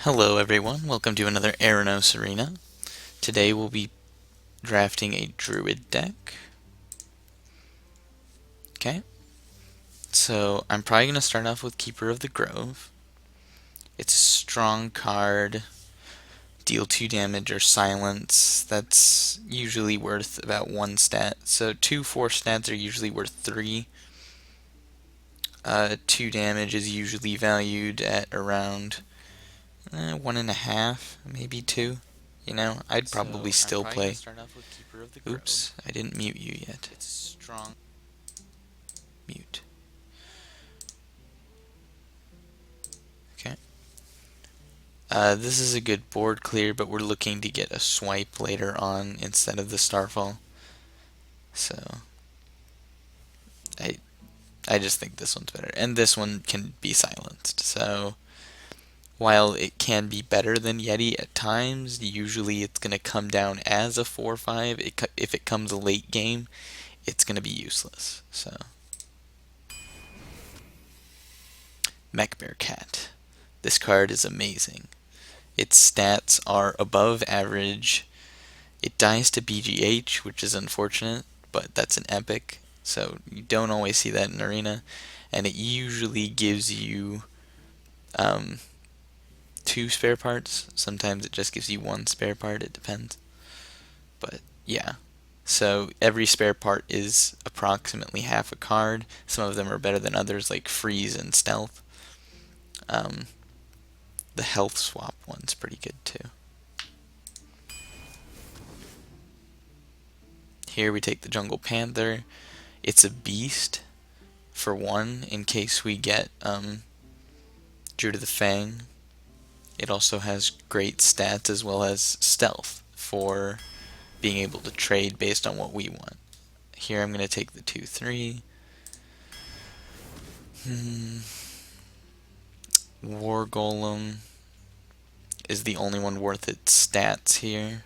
Hello everyone, welcome to another Arunos Arena. Today we'll be drafting a Druid deck. Okay, so I'm probably going to start off with Keeper of the Grove. It's a strong card, deal 2 damage or silence. That's usually worth about 1 stat. So 2 4 stats are usually worth 3. 2 damage is usually valued at around 1.5, maybe 2. You know, I'd probably still play. Oops, I didn't mute you yet. It's strong. Mute. Okay. This is a good board clear, but we're looking to get a swipe later on instead of the Starfall. So I I just think this one's better. And this one can be silenced. So while it can be better than Yeti at times, usually it's going to come down as a 4/5. If it comes late game, it's going to be useless. So Mech Bear Cat. This card is amazing. Its stats are above average. It dies to BGH, which is unfortunate, but that's an epic, so you don't always see that in Arena. And it usually gives you 2 spare parts. Sometimes it just gives you 1 spare part, it depends. But yeah. So every spare part is approximately half a card. Some of them are better than others, like Freeze and Stealth. Um, the health swap one's pretty good too. Here we take the Jungle Panther. It's a beast, for 1, in case we get Druid of the Fang. It also has great stats as well as stealth for being able to trade based on what we want. Here I'm going to take the 2/3. War Golem is the only one worth its stats here.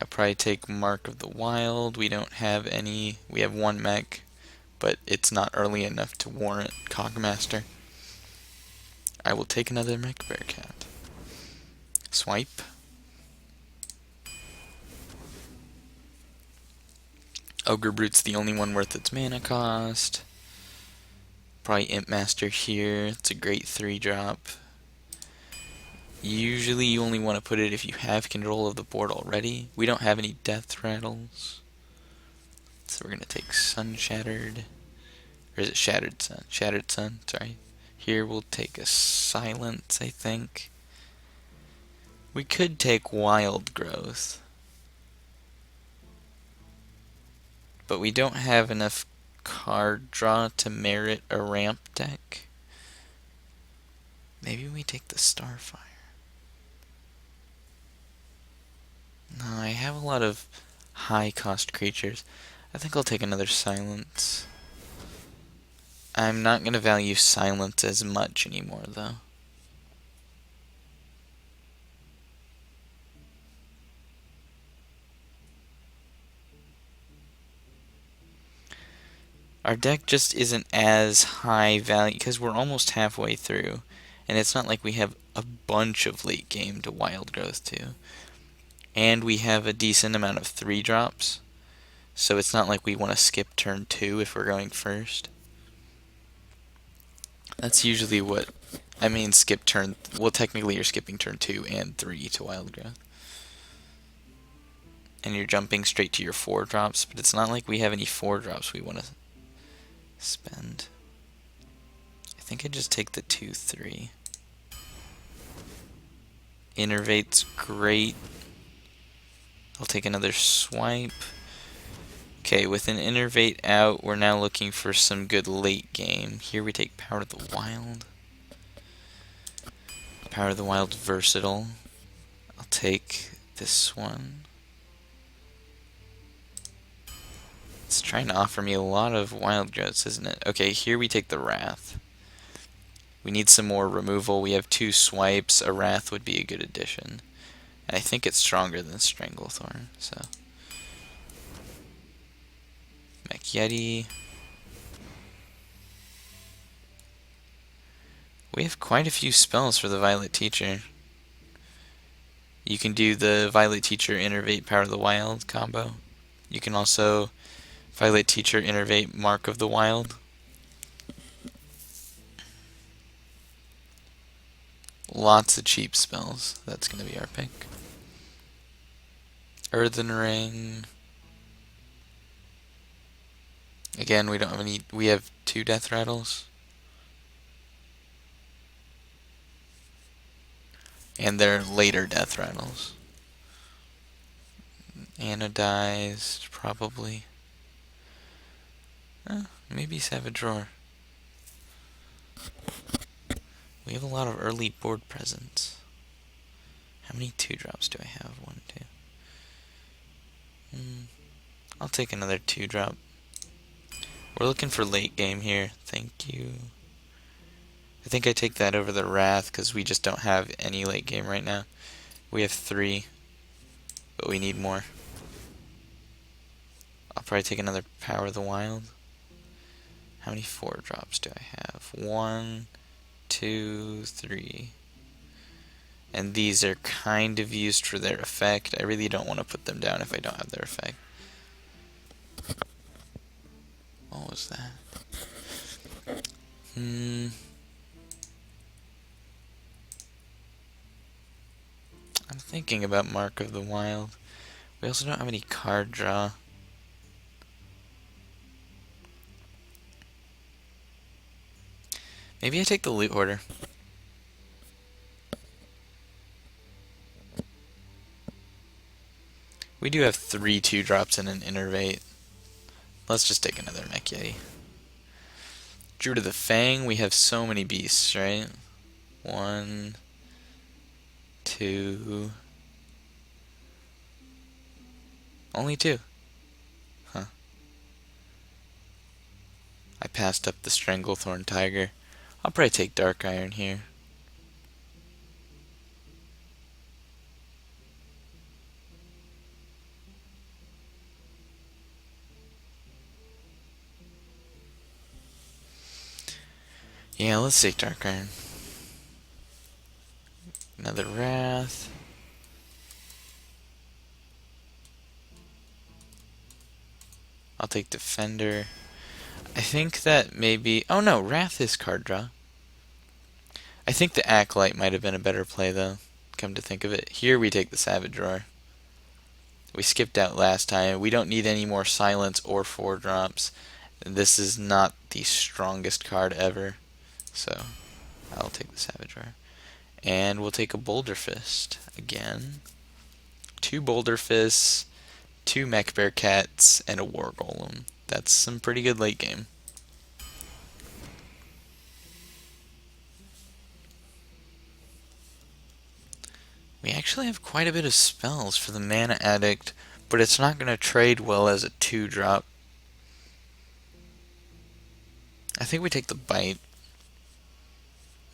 I'll probably take Mark of the Wild. We don't have any. We have 1 mech, but it's not early enough to warrant Cogmaster. I will take another Mech Bear Cat. Swipe. Ogre Brute's the only one worth its mana cost. Probably Imp Master here. It's a great 3-drop. Usually you only want to put it if you have control of the board already. We don't have any Death Rattles. So we're going to take Sun Shattered. Or is it Shattered Sun? Shattered Sun, sorry. Here we'll take a Silence, I think. We could take Wild Growth. But we don't have enough card draw to merit a ramp deck. Maybe we take the Starfire. No, I have a lot of high cost creatures. I think I'll take another Silence. I'm not going to value Silence as much anymore, though. Our deck just isn't as high value, because we're almost halfway through, and it's not like we have a bunch of late game to Wild Growth to. And we have a decent amount of 3-drops, so it's not like we want to skip turn 2 if we're going first. That's usually what I mean, skip turn. Well, technically you're skipping turn 2 and 3 to Wild Growth. And you're jumping straight to your 4-drops, but it's not like we have any 4-drops we want to spend. I think I just take the 2/3. Innervate's great. I'll take another swipe. Okay, with an Innervate out, we're now looking for some good late game. Here we take Power of the Wild. Power of the Wild's versatile. I'll take this one. It's trying to offer me a lot of Wild Growths, isn't it? Okay, here we take the Wrath. We need some more removal. We have 2 swipes. A Wrath would be a good addition. And I think it's stronger than Stranglethorn, so. Mech Yeti. We have quite a few spells for the Violet Teacher. You can do the Violet Teacher Innervate Power of the Wild combo. You can also Violet Teacher Innervate Mark of the Wild. Lots of cheap spells. That's going to be our pick. Earthen Ring. Again, we don't have any. We have 2 Death Rattles. And they're later Death Rattles. Anodized, probably. Maybe Savage Roar. We have a lot of early board presence. How many 2-drops do I have? 1, 2. I'll take another 2-drop. We're looking for late game here. Thank you. I think I take that over the Wrath because we just don't have any late game right now. We have 3, but we need more. I'll probably take another Power of the Wild. How many 4-drops do I have? 1, 2, 3. And these are kind of used for their effect. I really don't want to put them down if I don't have their effect. What was that? I'm thinking about Mark of the Wild. We also don't have any card draw. Maybe I take the Loot Order. We do have 3 2-drops and an Innervate. Let's just take another Mech Yeti. Druid of the Fang, we have so many beasts, right? 1, 2. Only 2. Huh. I passed up the Stranglethorn Tiger. I'll probably take Dark Iron here. Yeah, let's take Dark Iron. Another Wrath. I'll take Defender. I think that maybe... Oh no, Wrath is card draw. I think the Acolyte might have been a better play though, come to think of it. Here we take the Savage Roar. We skipped out last time. We don't need any more Silence or 4-drops. This is not the strongest card ever. So, I'll take the Savage Roar. And we'll take a Boulder Fist again. 2 Boulder Fists, 2 Mech Bear Cats, and a War Golem. That's some pretty good late game. We actually have quite a bit of spells for the Mana Addict, but it's not going to trade well as a 2-drop. I think we take the Bite.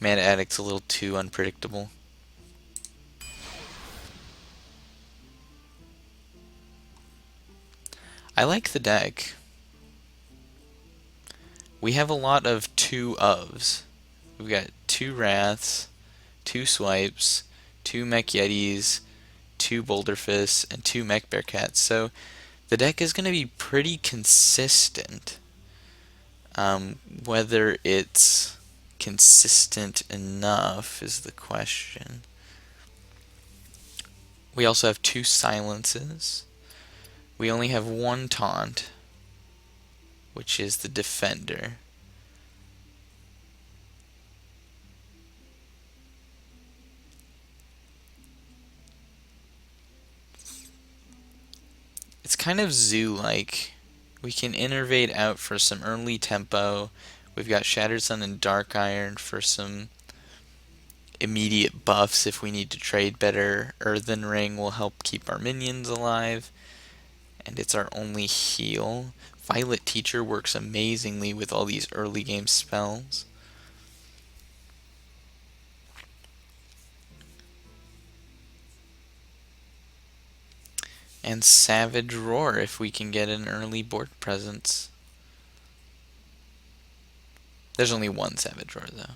Mana Addict's a little too unpredictable. I like the deck. We have a lot of 2-ofs. We've got 2 Wraths, 2 Swipes, 2 Mech Yetis, 2 Boulder Fists, and 2 Mech Bear Cats. So the deck is going to be pretty consistent. Whether it's consistent enough is the question. We also have 2 Silences. We only have 1 Taunt, which is the Defender. It's kind of zoo-like. We can innervate out for some early tempo. We've got Shattered Sun and Dark Iron for some immediate buffs if we need to trade better. Earthen Ring will help keep our minions alive. And it's our only heal. Violet Teacher works amazingly with all these early game spells. And Savage Roar if we can get an early board presence. There's only 1 Savage Roar though.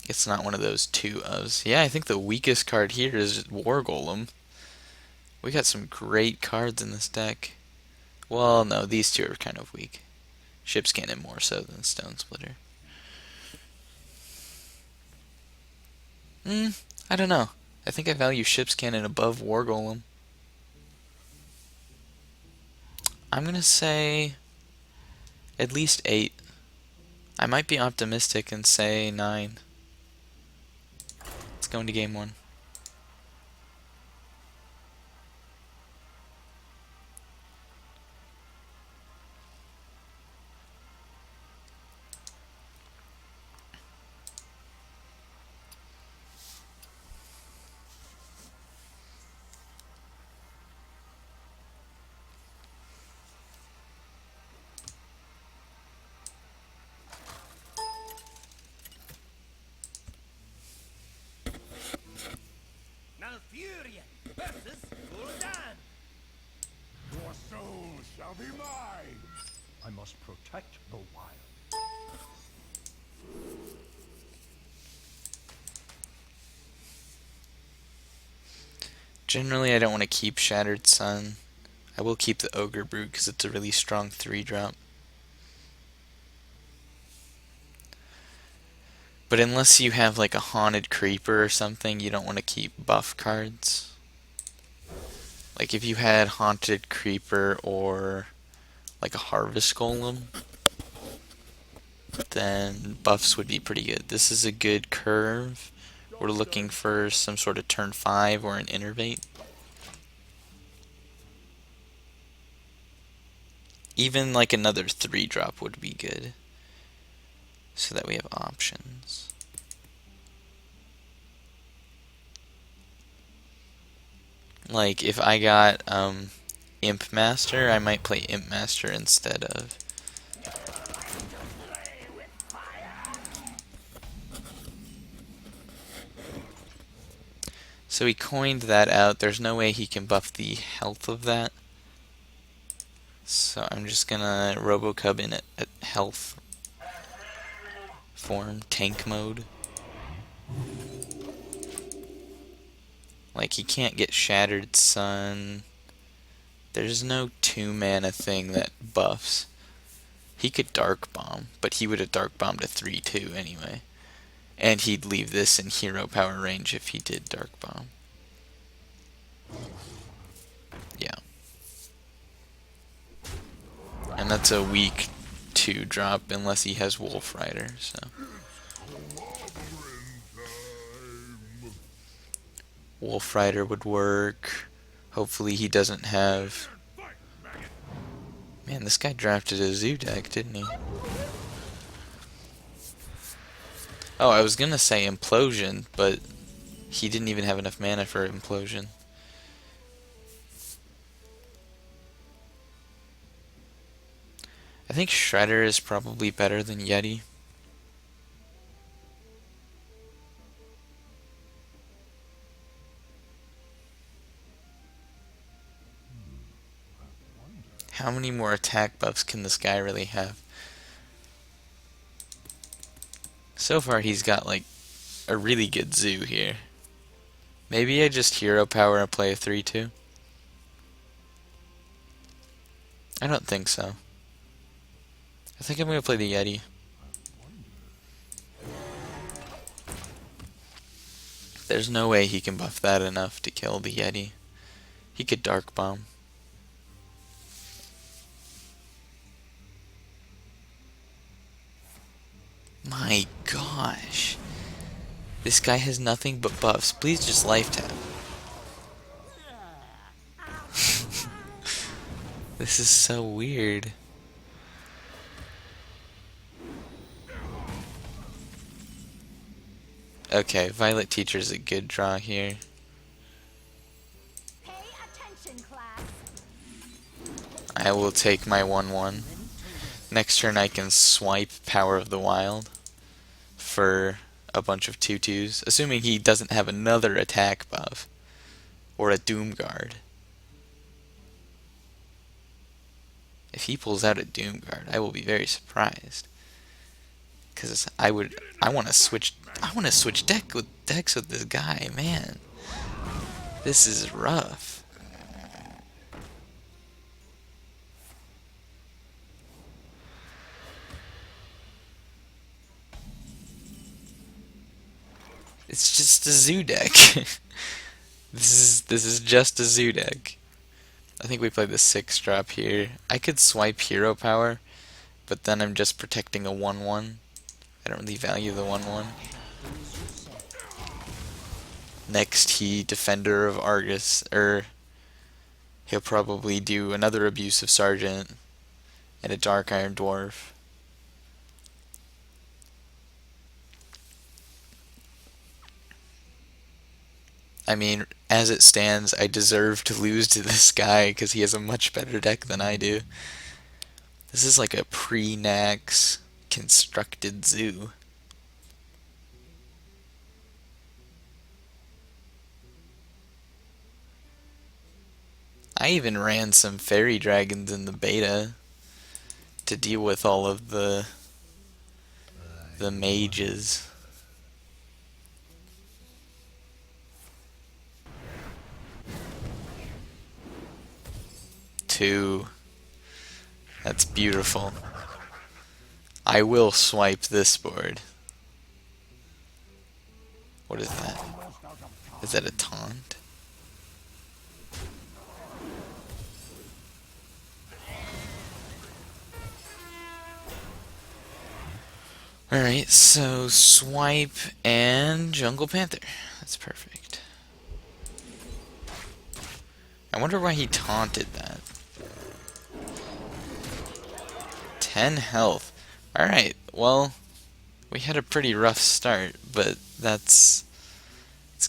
It's not one of those two ofs. Yeah, I think the weakest card here is War Golem. We got some great cards in this deck. Well, no, these two are kind of weak. Ship's Cannon more so than Stone Splitter. I don't know. I think I value Ship's Cannon above War Golem. I'm gonna say at least 8. I might be optimistic and say 9. Let's go into game 1. Your soul shall be mine. I must protect the wild. Generally, I don't want to keep Shattered Sun. I will keep the Ogre Brute because it's a really strong 3-drop. But unless you have like a Haunted Creeper or something, you don't want to keep buff cards. Like if you had Haunted Creeper or like a Harvest Golem, then buffs would be pretty good. This is a good curve. We're looking for some sort of turn 5 or an Innervate. Even like another 3-drop would be good, so that we have options. Like if I got Imp Master, I might play Imp Master instead of. So he coined that out. There's no way he can buff the health of that. So I'm just gonna Robocub in at health form, tank mode. Like he can't get Shattered Sun. There's no 2-mana thing that buffs. He could Dark Bomb, but he would have Dark Bombed a 3/2 anyway. And he'd leave this in hero power range if he did Dark Bomb. Yeah. And that's a weak 2-drop unless he has Wolf Rider, so. Wolf Rider would work. Hopefully he doesn't have. Man, this guy drafted a Zoo deck, didn't he? Oh, I was gonna say Implosion, but he didn't even have enough mana for Implosion. I think Shredder is probably better than Yeti. How many more attack buffs can this guy really have? So far he's got like a really good Zoo here. Maybe I just hero power and play a 3/2? I don't think so. I think I'm going to play the Yeti. There's no way he can buff that enough to kill the Yeti. He could Dark Bomb. My gosh. This guy has nothing but buffs. Please just life tap. This is so weird. Okay, Violet Teacher's a good draw here. Pay attention, class. I will take my 1/1. Next turn I can swipe Power of the Wild for a bunch of 2/2s, assuming he doesn't have another attack buff or a Doom Guard. If he pulls out a Doom Guard, I will be very surprised, Because I want to switch. I want to switch decks with this guy, man. This is rough. It's just a zoo deck. This is just a zoo deck. I think we play the 6-drop here. I could swipe hero power, but then I'm just protecting a 1/1. I don't really value the 1/1. Next, he Defender of Argus, he'll probably do another Abusive Sergeant and a Dark Iron Dwarf. I mean, as it stands, I deserve to lose to this guy because he has a much better deck than I do. This is like a pre-Nax constructed zoo. I even ran some fairy dragons in the beta to deal with all of the mages. Two. That's beautiful. I will swipe this board. What is that? Is that a taunt? Alright, so swipe and Jungle Panther. That's perfect. I wonder why he taunted that. 10 health. Alright, well, we had a pretty rough start, but it's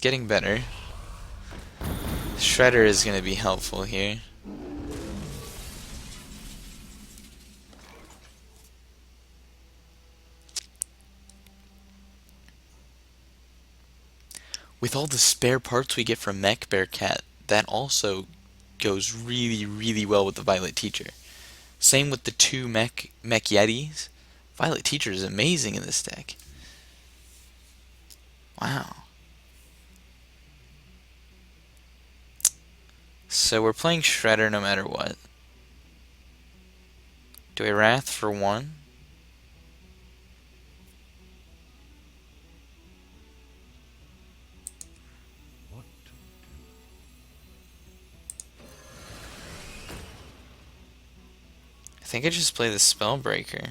getting better. Shredder is going to be helpful here. With all the spare parts we get from Mech Bearcat, that also goes really, really well with the Violet Teacher. Same with the 2 Mech Yetis. Violet Teacher is amazing in this deck. Wow. So we're playing Shredder no matter what. Do I Wrath for 1? What to do? I think I just play the Spellbreaker.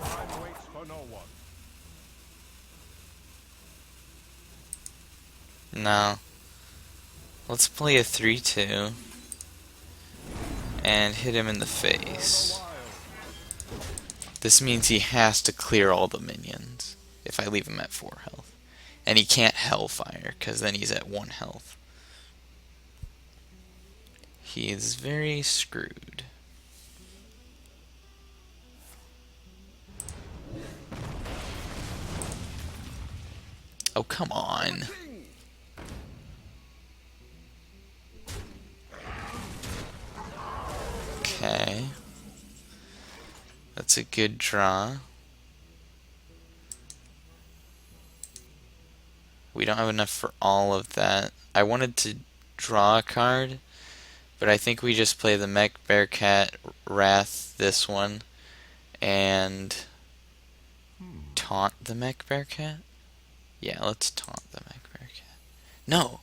Time waits for no one. No. Let's play a 3/2 and hit him in the face. This means he has to clear all the minions if I leave him at 4 health. And he can't Hellfire, because then he's at 1 health. He is very screwed. Oh, come on. Okay. That's a good draw. We don't have enough for all of that. I wanted to draw a card, but I think we just play the Mech Bearcat Wrath this one and taunt the Mech Bearcat. Yeah, let's taunt the Mech Bearcat. No!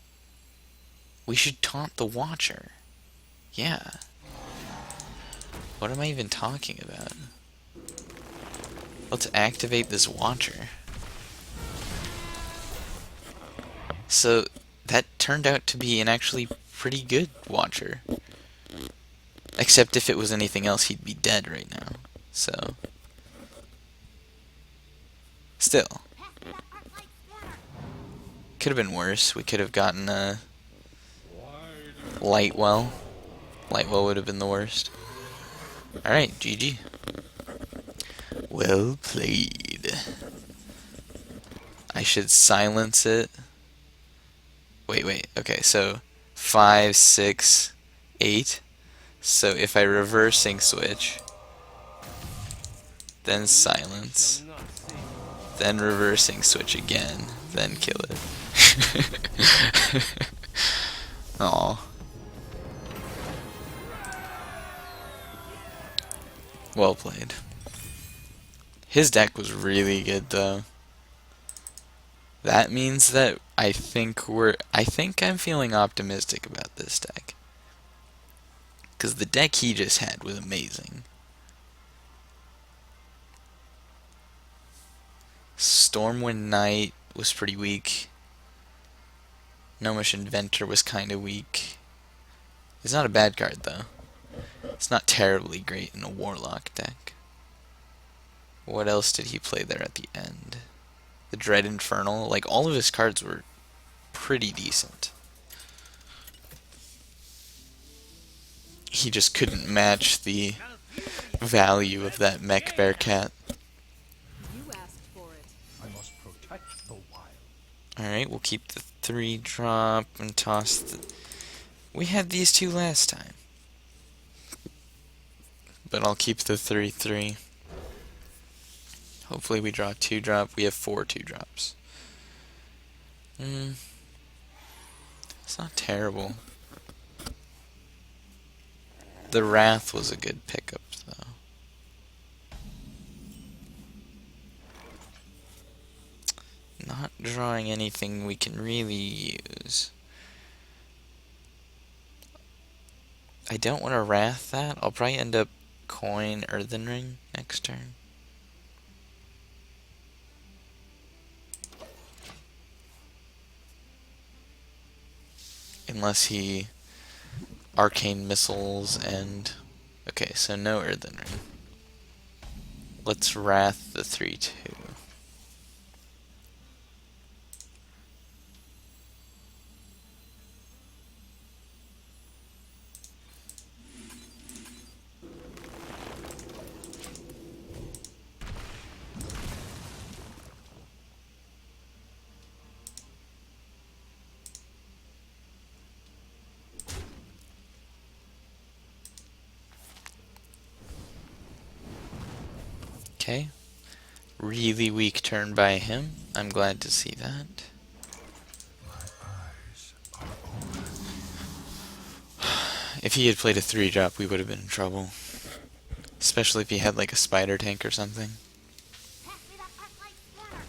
We should taunt the Watcher. Yeah. What am I even talking about? Let's activate this Watcher. So, that turned out to be an actually pretty good Watcher. Except if it was anything else, he'd be dead right now. So. Still. Could have been worse. We could have gotten a Lightwell. Lightwell would have been the worst. Alright, GG. Well played. I should silence it. Wait. Okay, so 5, 6, 8. So if I reversing switch, then silence, then reversing switch again, then kill it. Aw. Well played. His deck was really good though. That means that I think I'm feeling optimistic about this deck. Because the deck he just had was amazing. Stormwind Knight was pretty weak. Gnomish Inventor was kind of weak. It's not a bad card though. It's not terribly great in a Warlock deck. What else did he play there at the end? The Dread Infernal. Like, all of his cards were pretty decent. He just couldn't match the value of that Mech Bear Cat. You asked for it. I must protect the wild. Alright, we'll keep the 3-drop and toss the... We had these two last time. But I'll keep the 3/3. Hopefully we draw 2-drop. We have 4 2-drops. It's not terrible. The Wrath was a good pickup, though. Not drawing anything we can really use. I don't want to Wrath that. I'll probably end up coin Earthen Ring next turn. Unless he Arcane Missiles and... Okay, so no Earthen Ring. Let's Wrath the 3/2. Okay. Really weak turn by him. I'm glad to see that. If he had played a 3-drop, we would have been in trouble. Especially if he had like a spider tank or something. Pass me that Arclight scanner.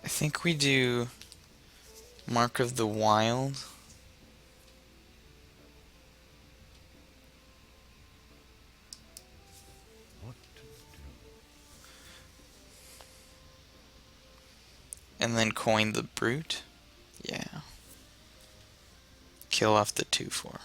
I think we do Mark of the Wild. What to do? And then coin the Brute. Yeah. Kill off the 2/4.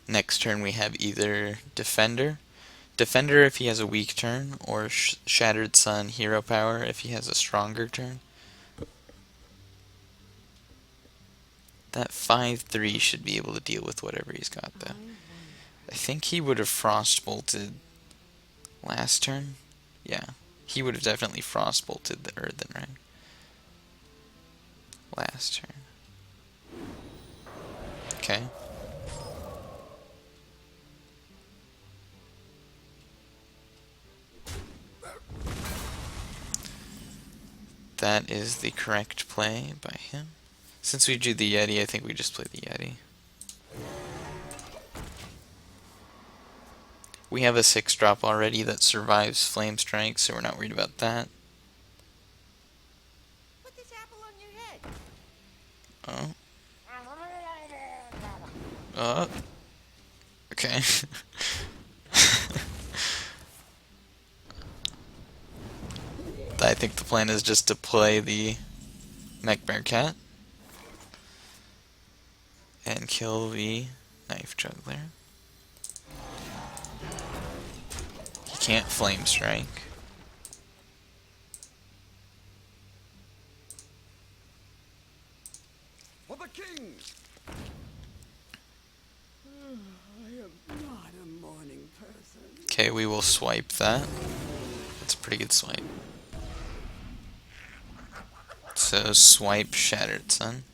Next turn we have either Defender. Defender if he has a weak turn, or Shattered Sun Hero Power if he has a stronger turn. That 5/3 should be able to deal with whatever he's got though. I think he would have Frost Bolted last turn. Yeah, he would have definitely Frost Bolted the Earthen Ring last turn. Okay. That is the correct play by him. Since we do the Yeti, I think we just play the Yeti. We have a 6-drop already that survives Flame Strike, so we're not worried about that. Put this apple on your head. Oh. Okay. I think the plan is just to play the Mech Bear Cat and kill the Knife Juggler. He can't Flame Strike. For the king! I am not a morning person. Okay, we will swipe that. That's a pretty good swipe. So swipe Shattered Sun.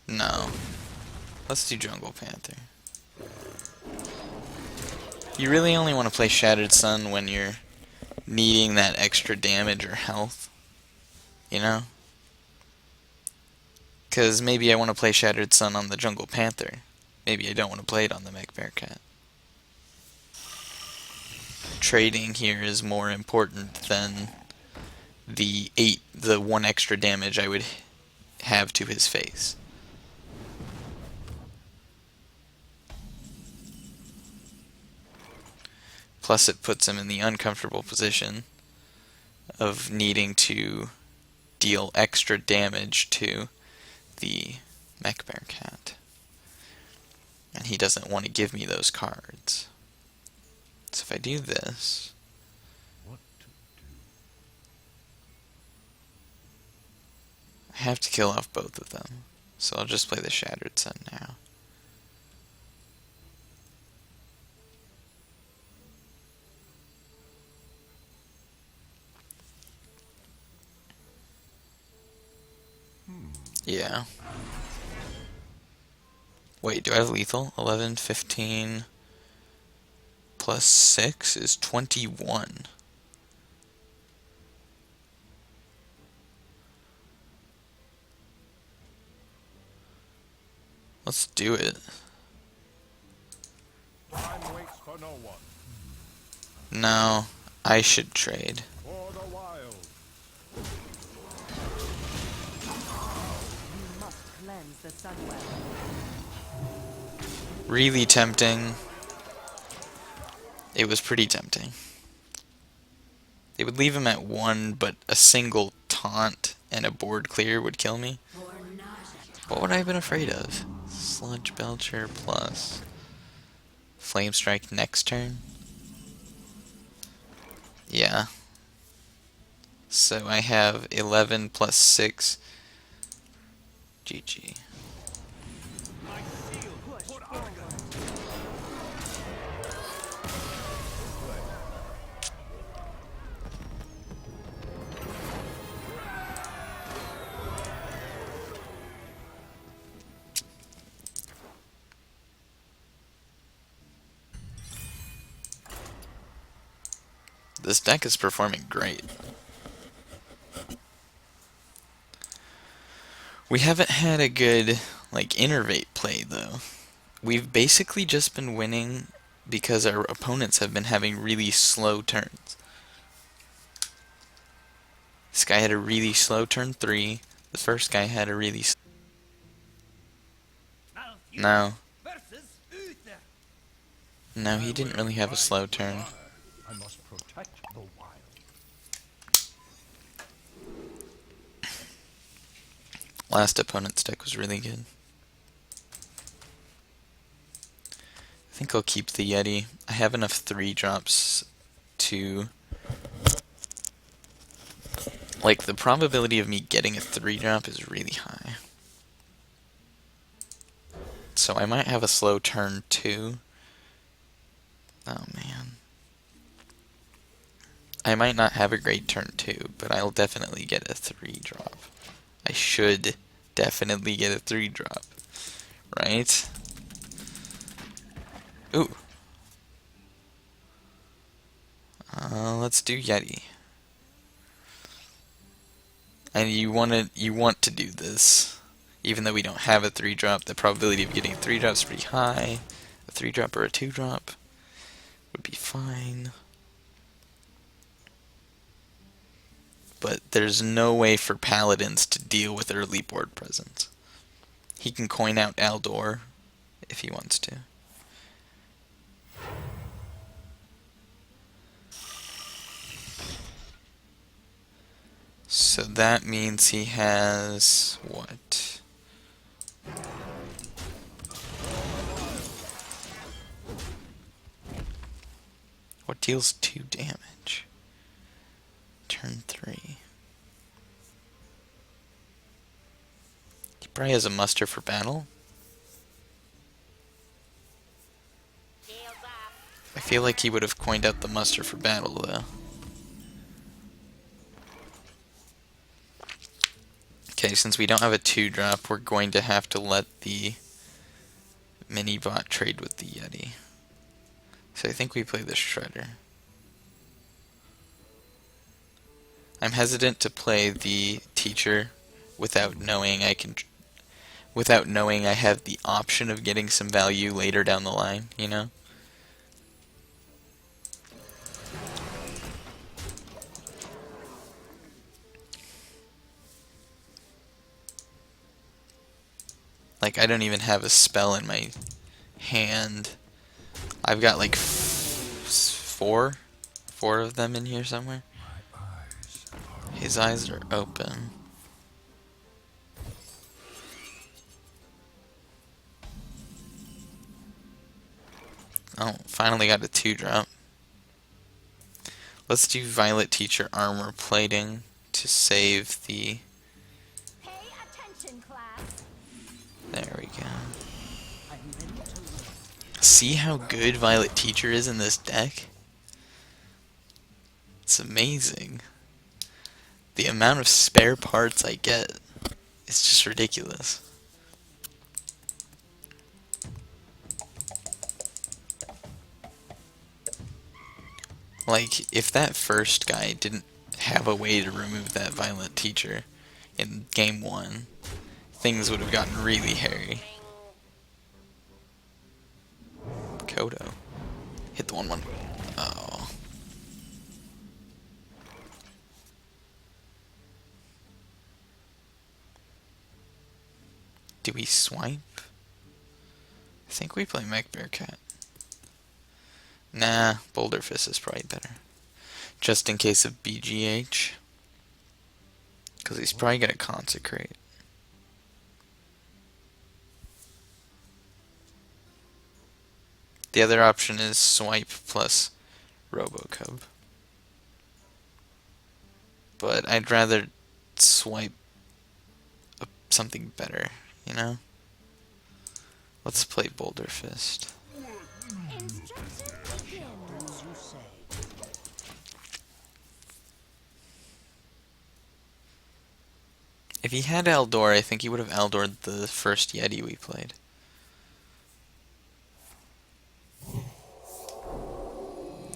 No. Let's do Jungle Panther. You really only want to play Shattered Sun when you're needing that extra damage or health. You know? Because maybe I want to play Shattered Sun on the Jungle Panther. Maybe I don't want to play it on the Mech Bearcat. Trading here is more important than the 1 extra damage I would have to his face. Plus it puts him in the uncomfortable position of needing to deal extra damage to the Mech Bearcat. And he doesn't want to give me those cards. So if I do this... What to do? I have to kill off both of them. So I'll just play the Shattered Sun now. Yeah. Wait, do I have lethal? 11, 15 plus 6 is 21. Let's do it. Time waits for no one. No, I should trade. For the wild. You must cleanse the Sunwell. Really tempting. It was pretty tempting. They would leave him at 1, but a single taunt and a board clear would kill me. What would I have been afraid of? Sludge Belcher plus Flame Strike next turn? Yeah. So I have 11 plus 6. GG. This deck is performing great. We haven't had a good, innervate play, though. We've basically just been winning because our opponents have been having really slow turns. This guy had a really slow turn 3. The first guy had a really... No. No, he didn't really have a slow turn. I must protect the wild. Last opponent's deck was really good. I think I'll keep the Yeti. I have enough 3-drops to... the probability of me getting a 3-drop is really high. So I might have a slow turn 2. Oh man. I might not have a great turn 2, but I'll definitely get a 3-drop. I should definitely get a 3-drop. Right? Ooh. Let's do Yeti. And you want to do this. Even though we don't have a 3-drop, the probability of getting a 3-drop is pretty high. A 3-drop or a 2-drop would be fine. But there's no way for Paladins to deal with early board presence. He can coin out Aldor if he wants to. So that means he has, what? Deals 2 damage. Turn 3. He probably has a muster for battle. I feel like he would have coined out the muster for battle, though. Okay, since we don't have a 2-drop, we're going to have to let the mini-bot trade with the Yeti. So I think we play the Shredder. I'm hesitant to play the Teacher without knowing I have the option of getting some value later down the line, you know? Like, I don't even have a spell in my hand. I've got like four of them in here somewhere. His eyes are open. Oh, finally got a 2-drop. Let's do Violet Teacher armor plating to save the... Pay attention, class. There we go. See how good Violet Teacher is in this deck? It's amazing. The amount of spare parts I get is just ridiculous. Like, if that first guy didn't have a way to remove that Violet Teacher in game 1, things would have gotten really hairy. Kodo. Hit the 1-1. Oh. Do we swipe? I think we play Mech Bearcat. Nah, Boulder Fist is probably better. Just in case of BGH. Because he's probably going to consecrate. The other option is swipe plus Robocub. But I'd rather swipe something better, you know? Let's play Boulder Fist. Instructions begin. As you say. If he had Eldor, I think he would have Eldored the first Yeti we played.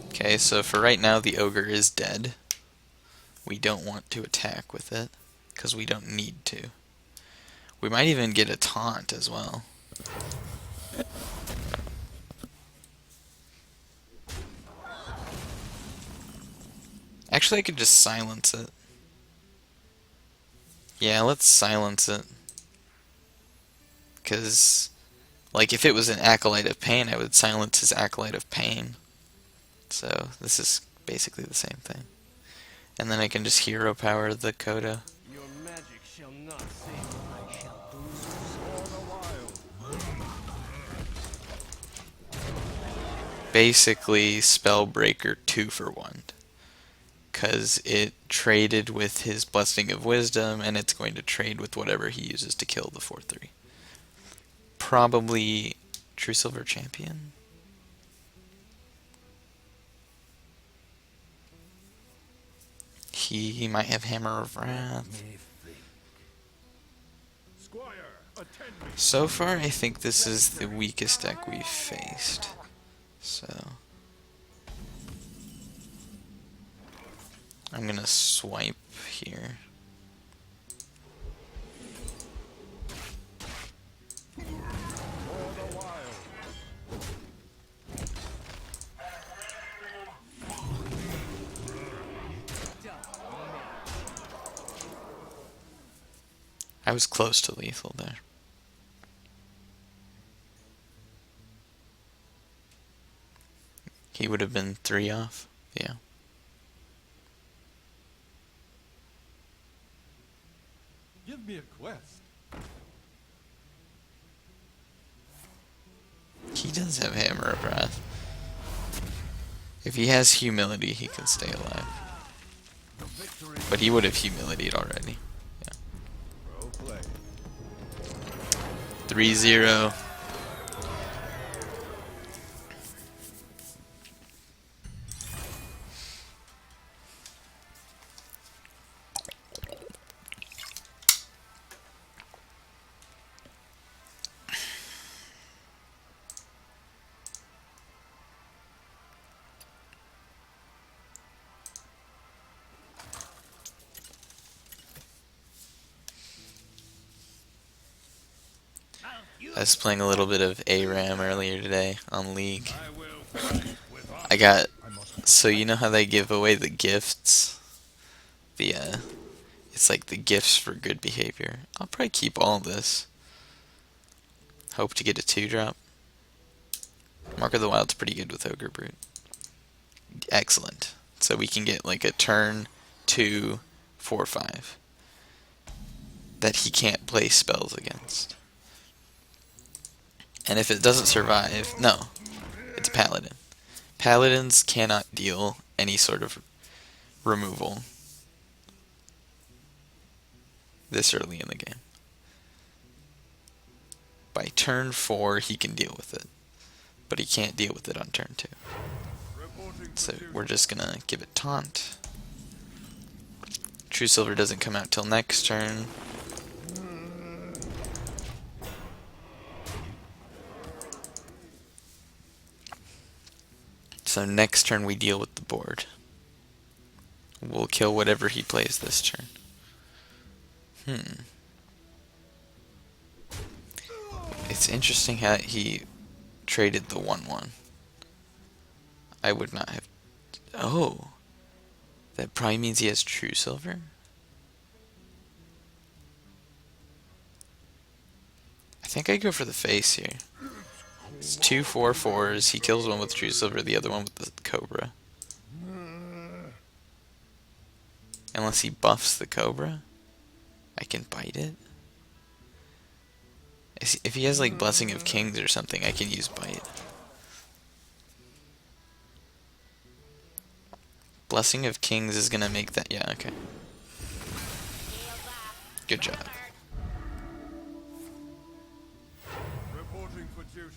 Okay, so for right now, the Ogre is dead. We don't want to attack with it, because we don't need to. We might even get a taunt as well. Actually, I could just silence it. Yeah, let's silence it. Because, like, if it was an Acolyte of Pain, I would silence his Acolyte of Pain. So, this is basically the same thing. And then I can just hero power the Kodo. Your magic shall not save. I shall do all the while. Basically, Spellbreaker 2 for 1. Because it traded with his Blessing of Wisdom, and it's going to trade with whatever he uses to kill the 4/3. Probably True Silver Champion? He might have Hammer of Wrath. Squire, attend me. So far, I think this is the weakest deck we've faced. So... I'm gonna swipe here. I was close to lethal there. He would have been 3 off. Yeah. Give me a quest. He does have Hammer of Wrath. If he has humility, he can stay alive. The victory. But he would have humilityed already. Well played. 3-0. I was playing a little bit of ARAM earlier today on League. I will fight with honor. I got, I must so you know how they give away the gifts? It's like the gifts for good behavior. I'll probably keep all this. Hope to get a 2-drop. Mark of the Wild's pretty good with Ogre Brute. Excellent. So we can get like a turn 2, 4, 5 that he can't play spells against. And if it doesn't survive, no, it's Paladin. Paladins cannot deal any sort of removal this early in the game. By turn 4, he can deal with it, but he can't deal with it on turn 2. reporting for So duty. we're just gonna give it taunt. True Silver doesn't come out till next turn. So next turn we deal with the board. We'll kill whatever he plays this turn. It's interesting how he traded the 1/1. I would not have... Oh! That probably means he has True Silver? I think I go for the face here. It's 2 4/4s. He kills one with True Silver, the other one with the Cobra. Unless he buffs the Cobra, I can bite it. If he has like Blessing of Kings or something, I can use bite. Blessing of Kings is gonna make that. Yeah, okay. Good job. Reporting for duty.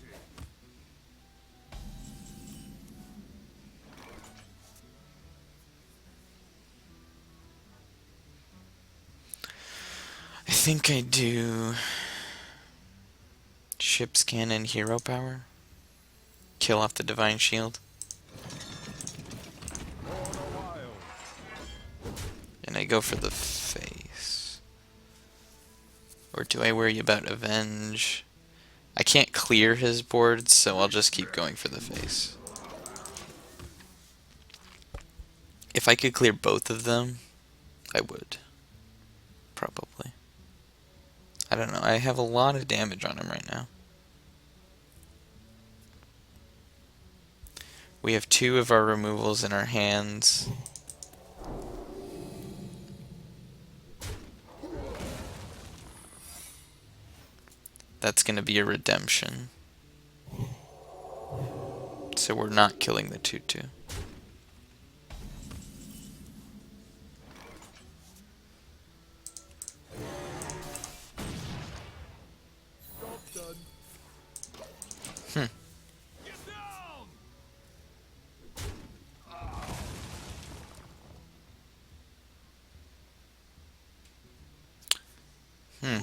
I think I do Ship's Cannon Hero Power. Kill off the Divine Shield. For the wild. And I go for the face. Or do I worry about Avenge? I can't clear his boards, so I'll just keep going for the face. If I could clear both of them, I would. Probably. I don't know, I have a lot of damage on him right now. We have 2 of our removals in our hands. That's going to be a redemption. So we're not killing the 2/2. Job done. Hmm. Get down! Hmm.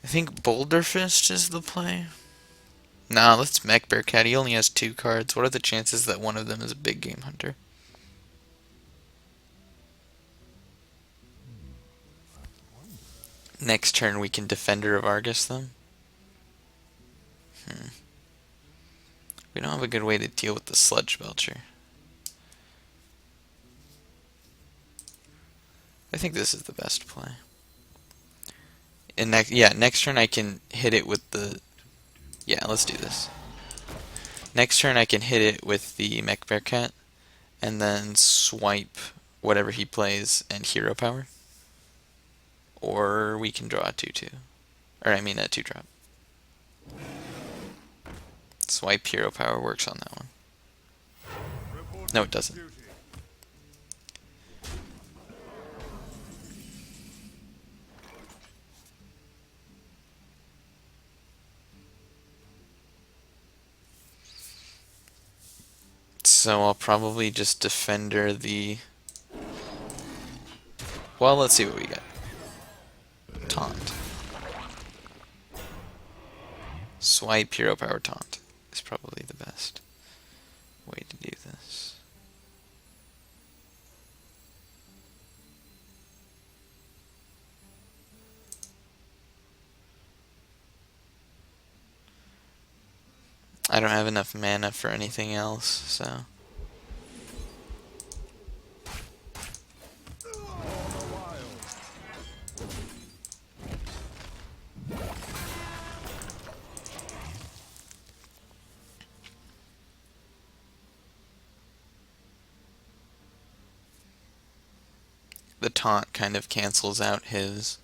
I think Boulder Fist is the play. Nah, let's Mech Bearcat. He only has 2 cards. What are the chances that one of them is a big game hunter? Next turn we can Defender of Argus them. We don't have a good way to deal with the Sludge Belcher. I think this is the best play. And next turn I can hit it with the... Yeah, let's do this. Next turn I can hit it with the Mech Bearcat, and then swipe whatever he plays and hero power. Or we can draw a 2-2. Or I mean a 2-drop. Swipe hero power works on that one. No, it doesn't. So I'll probably just Defender the... Well, let's see what we get. Taunt. Swipe hero power taunt is probably the best way to do this. I don't have enough mana for anything else, so... The taunt kind of cancels out his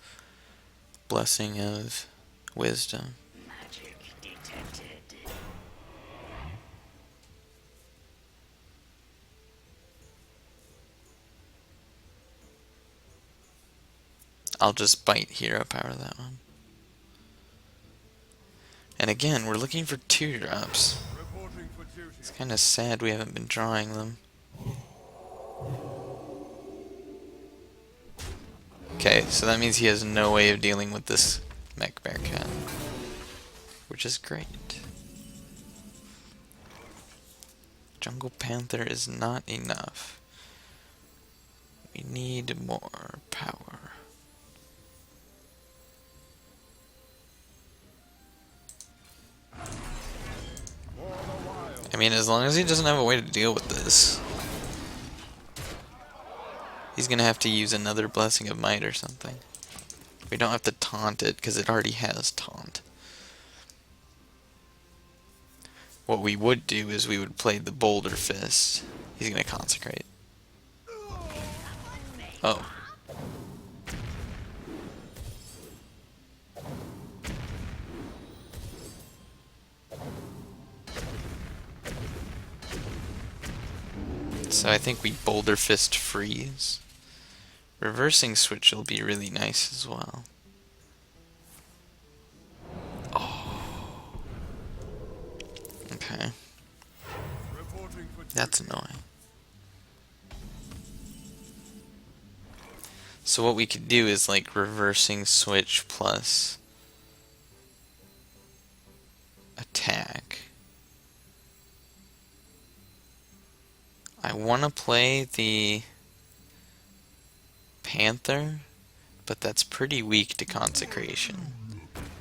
blessing of wisdom. Magic detected. I'll just bite hero power that one. And again, we're looking for 2-drops. It's kind of sad we haven't been drawing them. Okay, so that means he has no way of dealing with this Mech Bearcat, which is great. Jungle Panther is not enough. We need more power. I mean, as long as he doesn't have a way to deal with this, he's gonna have to use another Blessing of Might or something. We don't have to taunt it, because it already has taunt. What we would do is we would play the Boulder Fist. He's gonna consecrate. Oh. So I think we Boulder Fist freeze. Reversing switch will be really nice as well. Oh. Okay. That's annoying. So what we could do is like reversing switch plus attack. I want to play the Panther, but that's pretty weak to consecration.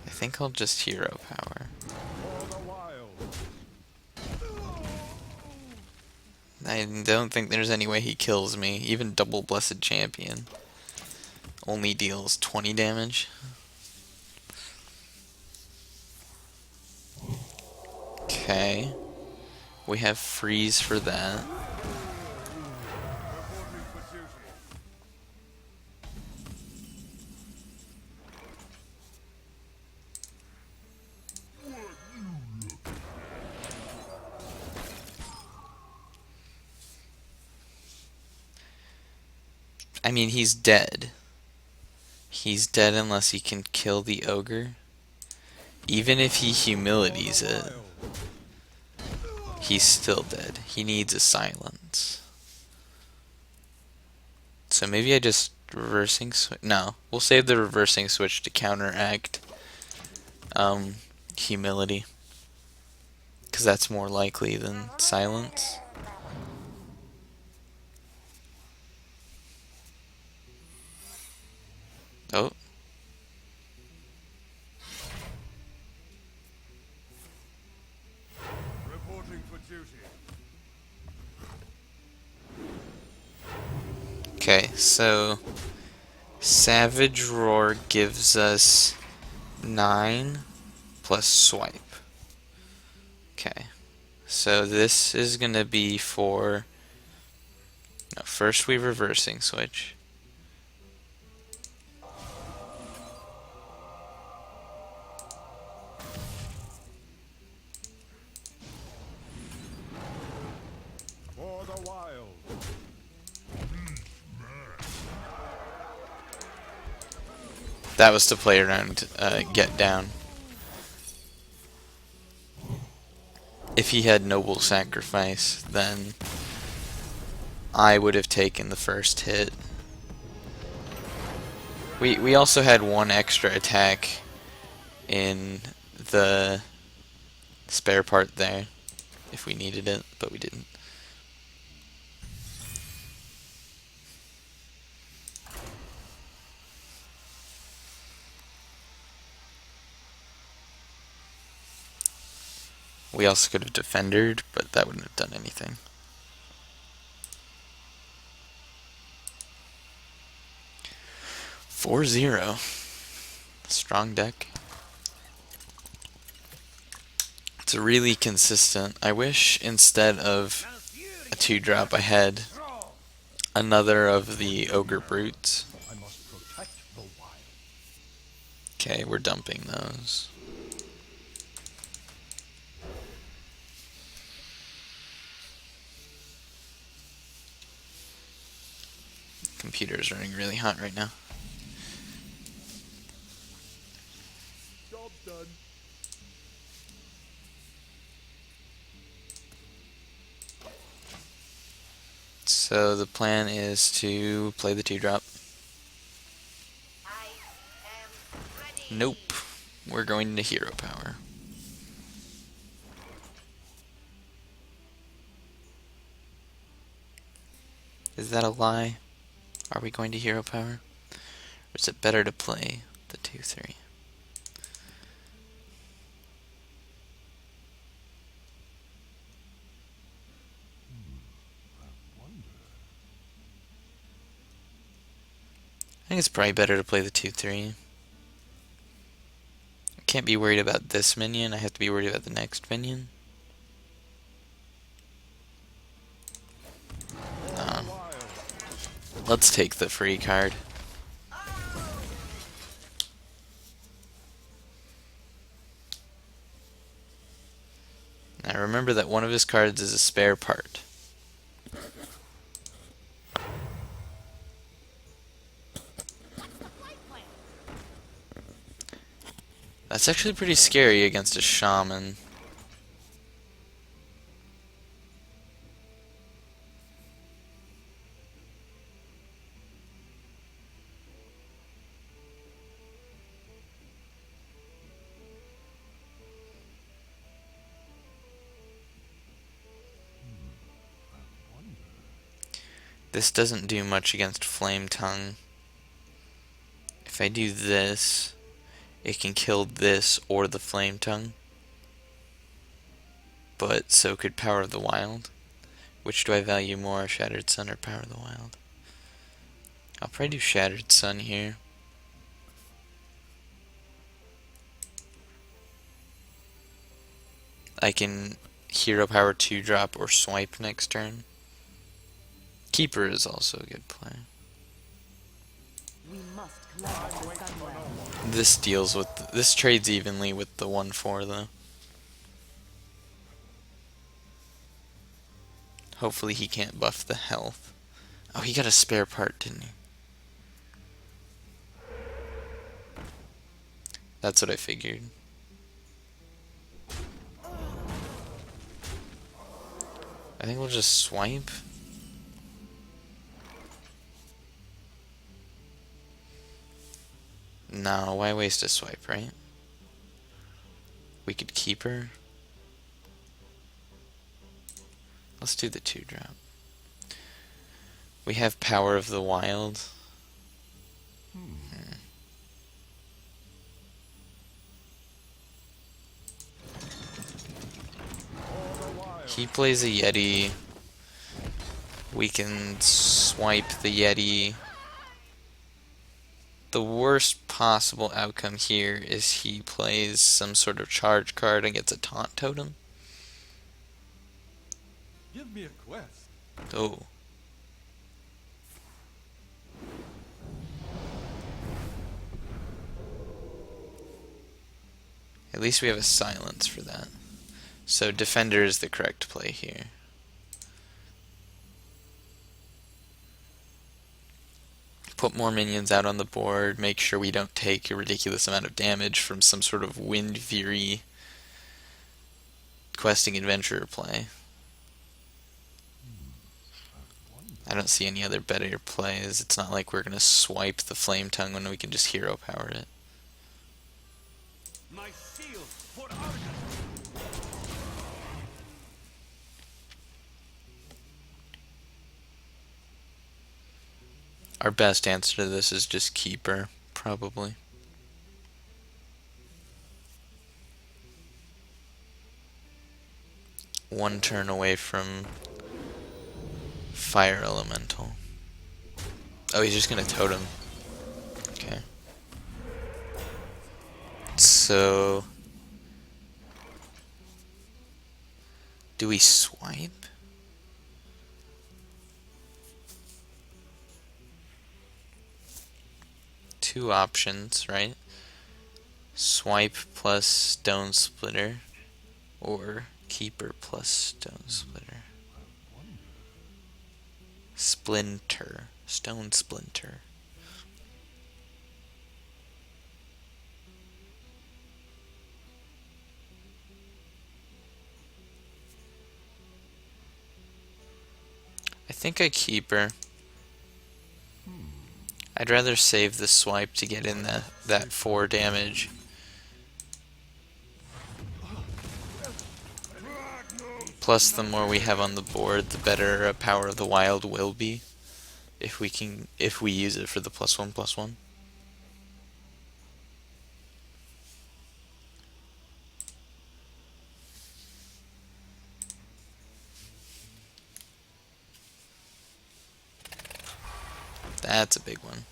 I think I'll just hero power. I don't think there's any way he kills me. Even double Blessed Champion only deals 20 damage. Okay. We have freeze for that. I mean, he's dead. He's dead unless he can kill the ogre. Even if he humilities it, he's still dead. He needs a silence. So maybe I just reversing switch. No, we'll save the reversing switch to counteract humility, because that's more likely than silence. Oh. Okay, so Savage Roar gives us 9 plus swipe. Okay, So this is gonna be for... No, first we reversing switch. For the wild. That was to play around get down. If he had Noble Sacrifice, then I would have taken the first hit. We also had one extra attack in the spare part there, if we needed it, but we didn't. We also could have defended, but that wouldn't have done anything. Four zero. Strong deck. It's really consistent. I wish instead of a 2-drop I had another of the Ogre Brutes. I must protect the wild. Okay, we're dumping those. Computer's running really hot right now. Job done. So the plan is to play the 2-drop. I am ready. Nope. We're going to hero power. Is that a lie? Are we going to hero power? Or is it better to play the 2-3? I think it's probably better to play the 2-3. I can't be worried about this minion, I have to be worried about the next minion. Let's take the free card. Now remember that one of his cards is a spare part. That's actually pretty scary against a shaman. This doesn't do much against Flame Tongue. If I do this, it can kill this or the Flame Tongue. But so could Power of the Wild. Which do I value more, Shattered Sun or Power of the Wild? I'll probably do Shattered Sun here. I can Hero Power 2-drop or swipe next turn. Keeper is also a good play. We must cleanse the sunwell. This deals with... this trades evenly with the 1-4 though. Hopefully he can't buff the health. Oh, he got a spare part, didn't he? That's what I figured. I think we'll just swipe. No, why waste a swipe, right? We could keep her. Let's do the 2-drop. We have Power of the Wild. He plays a Yeti. We can swipe the Yeti. The worst possible outcome here is he plays some sort of charge card and gets a taunt totem. Give me a quest. Oh. At least we have a silence for that. So defender is the correct play here. Put more minions out on the board, make sure we don't take a ridiculous amount of damage from some sort of Wind Fury questing adventurer play. I don't see any other better plays. It's not like we're going to swipe the Flame Tongue when we can just hero power it. My shield for Arunos. Our best answer to this is just Keeper, probably. One turn away from Fire Elemental. Oh, he's just gonna totem. Okay. So... do we swipe? Two options, right? Swipe plus Stone Splitter, or Keeper plus Stone Splitter. Splinter. Stone Splinter. I think I Keeper. I'd rather save the swipe to get in that 4 damage. Plus, the more we have on the board, the better Power of the Wild will be. If we use it for the +1/+1. That's a big one.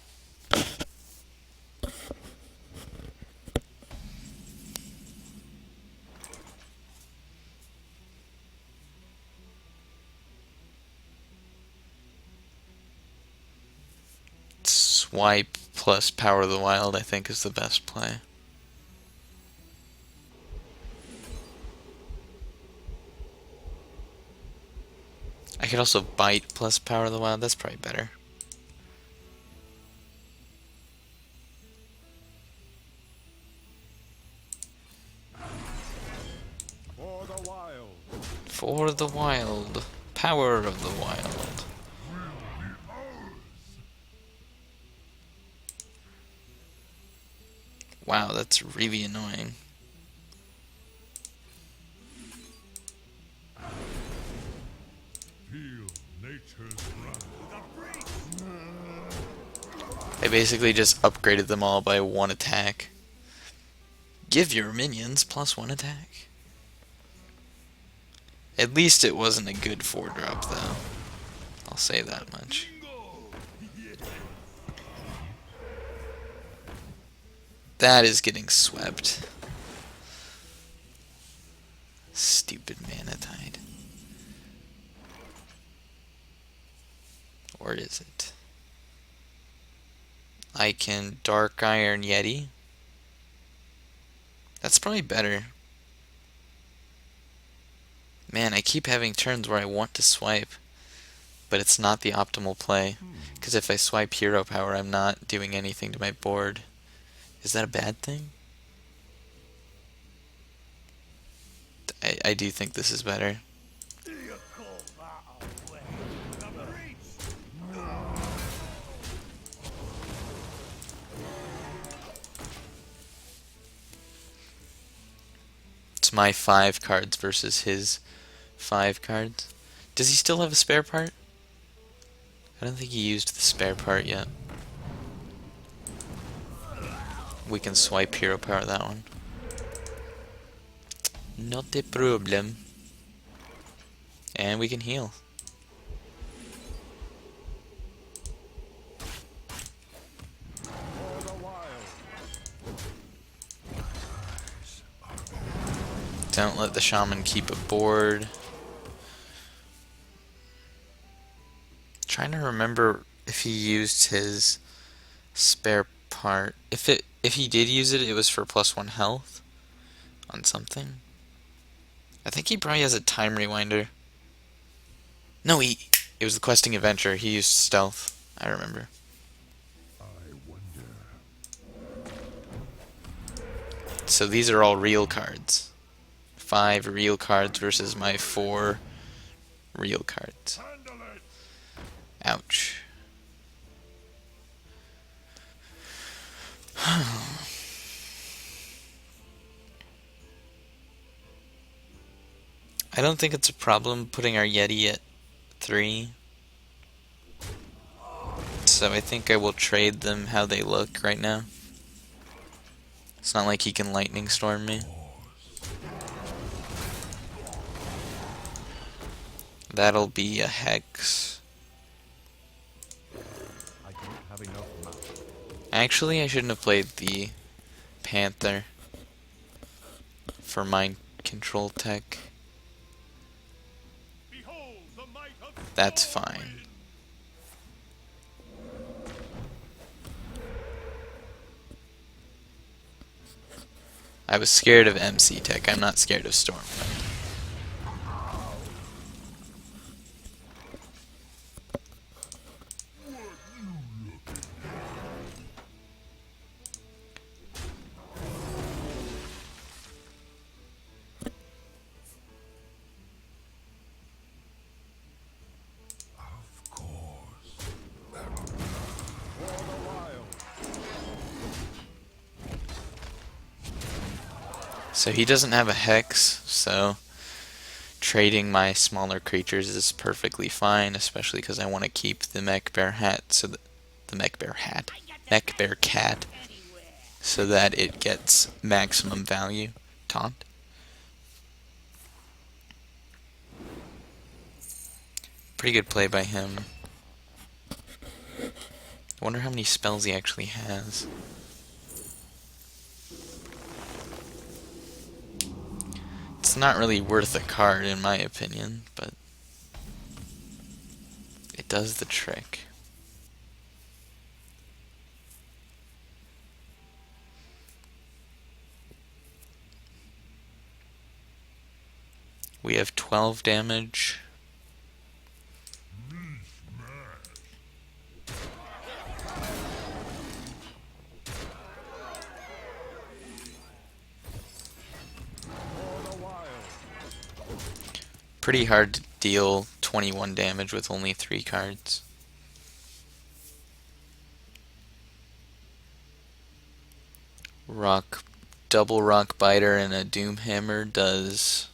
Swipe plus Power of the Wild, I think, is the best play. I could also Bite plus Power of the Wild, that's probably better. For the wild. For the Wild. Power of the Wild. Wow, that's really annoying. Feel nature's wrath. I basically just upgraded them all by 1 attack. Give your minions +1 attack. At least it wasn't a good 4-drop, though. I'll say that much. That is getting swept. Stupid Mana Tide. Or is it? I can Dark Iron Yeti. That's probably better. Man, I keep having turns where I want to swipe, but it's not the optimal play. Because if I swipe hero power, I'm not doing anything to my board. Is that a bad thing? I do think this is better. It's my 5 cards versus his 5 cards. Does he still have a spare part? I don't think he used the spare part yet. We can swipe hero power that one. Not a problem. And we can heal. For the wild. Don't let the shaman keep a board. Trying to remember if he used his spare part. If he did use it, it was for +1 health on something. I think he probably has a time rewinder. No, it was the questing adventure. He used stealth. I remember. I wonder. So these are all real cards. 5 real cards versus my 4 real cards. Handle it! Ouch. I don't think it's a problem putting our Yeti at 3. So I think I will trade them how they look right now. It's not like he can lightning storm me. That'll be a hex. I don't have enough mana. Actually, I shouldn't have played the Panther for mind control tech. Behold the might of That's fine. I was scared of MC tech. I'm not scared of Storm. Of course. For the wild. So he doesn't have a hex, so trading my smaller creatures is perfectly fine, especially because I want to keep the mech bear hat, so that the mech bear cat, so that it gets maximum value. Taunt. Pretty good play by him. I wonder how many spells he actually has. It's not really worth a card in my opinion, but it does the trick. We have 12 damage. For the wild. Pretty hard to deal 21 damage with only 3 cards. Double rock biter and a doom hammer does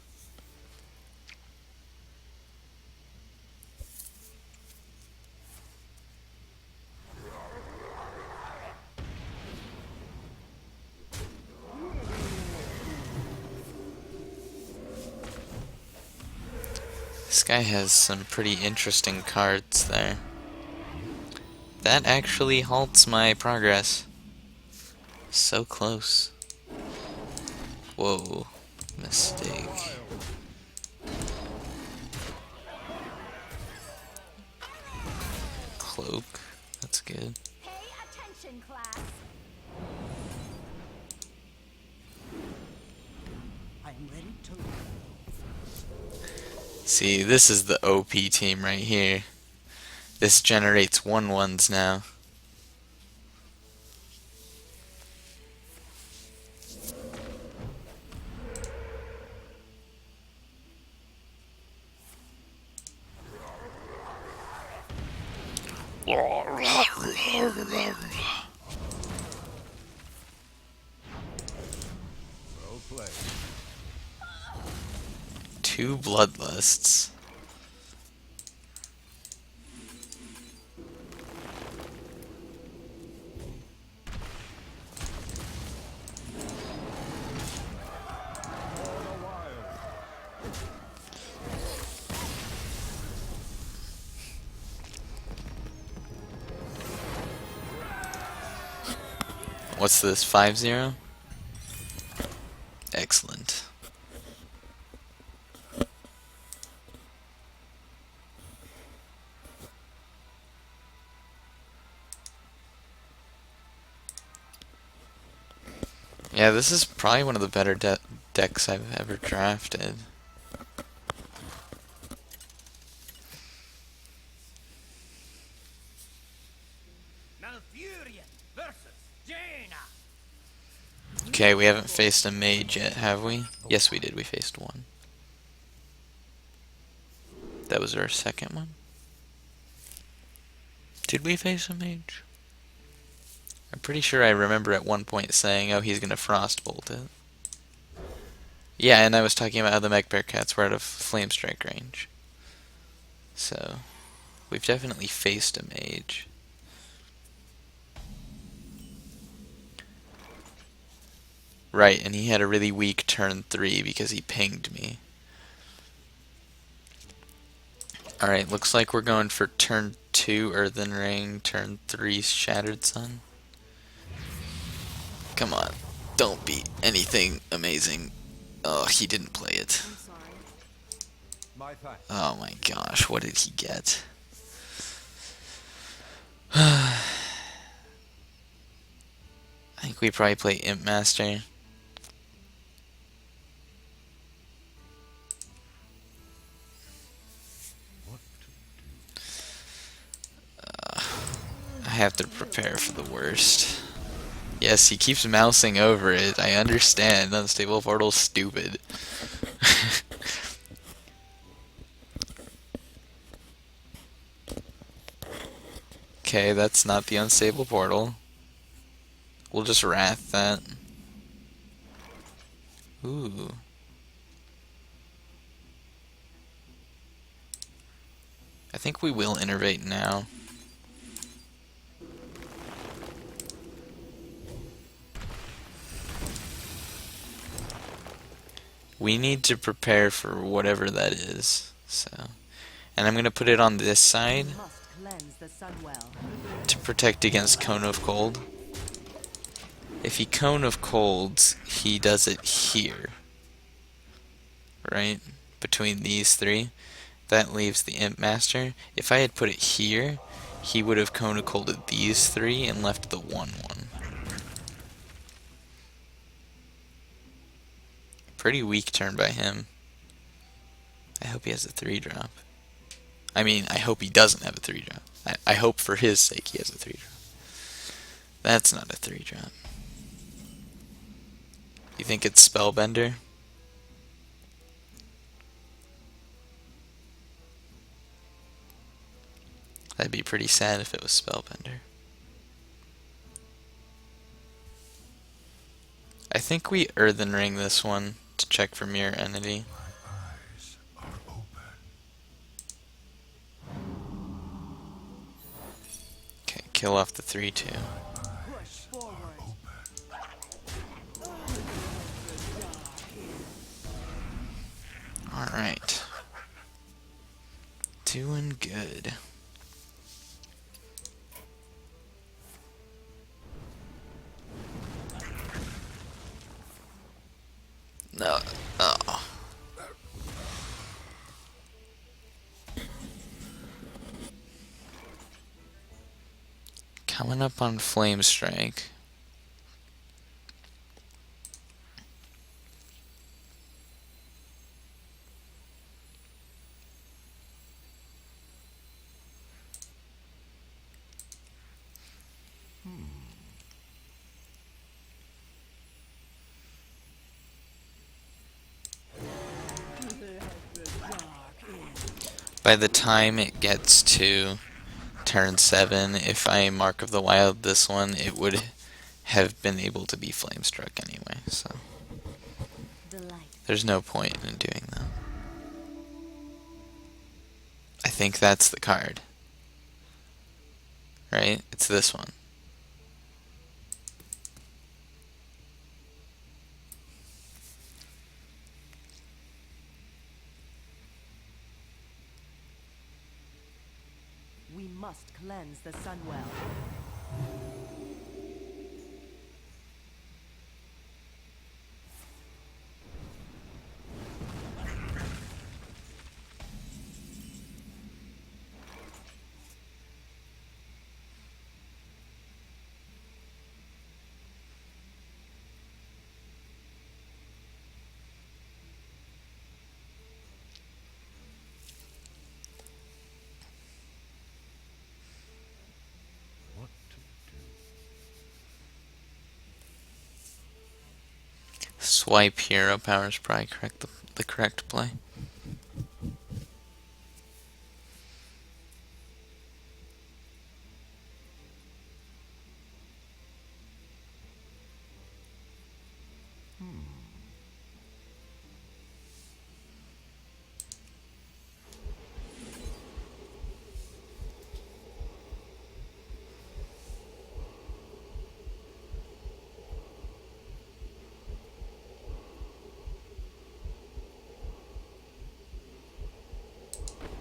This guy has some pretty interesting cards there. That actually halts my progress. So close. Whoa. Mistake. Cloak. That's good. Pay attention, class. I'm ready to. See, this is the OP team right here. This generates 1/1s now. Well played. 2 bloodlusts. For the wild. What's this, 5-0? Excellent. Yeah, this is probably one of the better decks I've ever drafted. Malfurion versus Jaina. Okay, we haven't faced a mage yet, have we? Yes, we did. We faced one. That was our second one. Did we face a mage? I'm pretty sure I remember at one point saying, oh, he's gonna frostbolt it. Yeah, and I was talking about how the mech bear cats were out of flame strike range. So, we've definitely faced a mage. Right, and he had a really weak turn 3 because he pinged me. Alright, looks like we're going for turn 2 Earthen Ring, turn 3 Shattered Sun. Come on, don't be anything amazing. Oh, he didn't play it. I'm sorry. My thanks. Oh my gosh, what did he get? I think we probably play Imp Master. What I have to prepare for the worst. Yes, he keeps mousing over it. I understand. Unstable Portal's stupid. Okay, that's not the Unstable Portal. We'll just Wrath that. Ooh. I think we will innervate now. We need to prepare for whatever that is. So, and I'm going to put it on this side Must cleanse the Sunwell. to protect against Cone of Cold. If he Cone of Colds, he does it here. Right? Between these three. That leaves the Imp Master. If I had put it here, he would have Cone of Colded these three and left the 1/1. Pretty weak turn by him. I hope he has a 3-drop. I mean, I hope he doesn't have a 3-drop. I hope for his sake he has a 3-drop. That's not a 3-drop. You think it's Spellbender? That'd be pretty sad if it was Spellbender. I think we Earthen Ring this one to check for Mirror Entity. eyes are open. Okay, kill off the 3/2. Push forward. Alright. Doing good. No. Oh. Coming up on Flame Strike. By the time it gets to turn 7, if I Mark of the Wild this one, it would have been able to be Flamestruck anyway, so The light. there's no point in doing that. I think that's the card. Right? It's this one. We must cleanse the Sunwell. Swipe hero power is probably the correct play.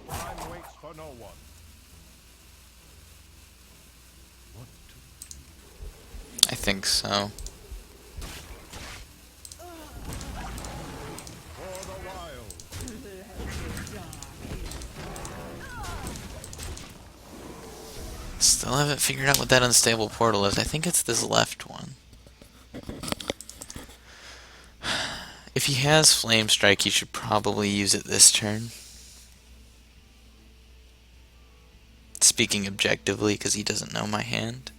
Time waits for no one. What to I think so. for the wild? Still haven't figured out what that unstable portal is. I think it's this left one. If he has Flame Strike, he should probably use it this turn. Speaking objectively, because he doesn't know my hand.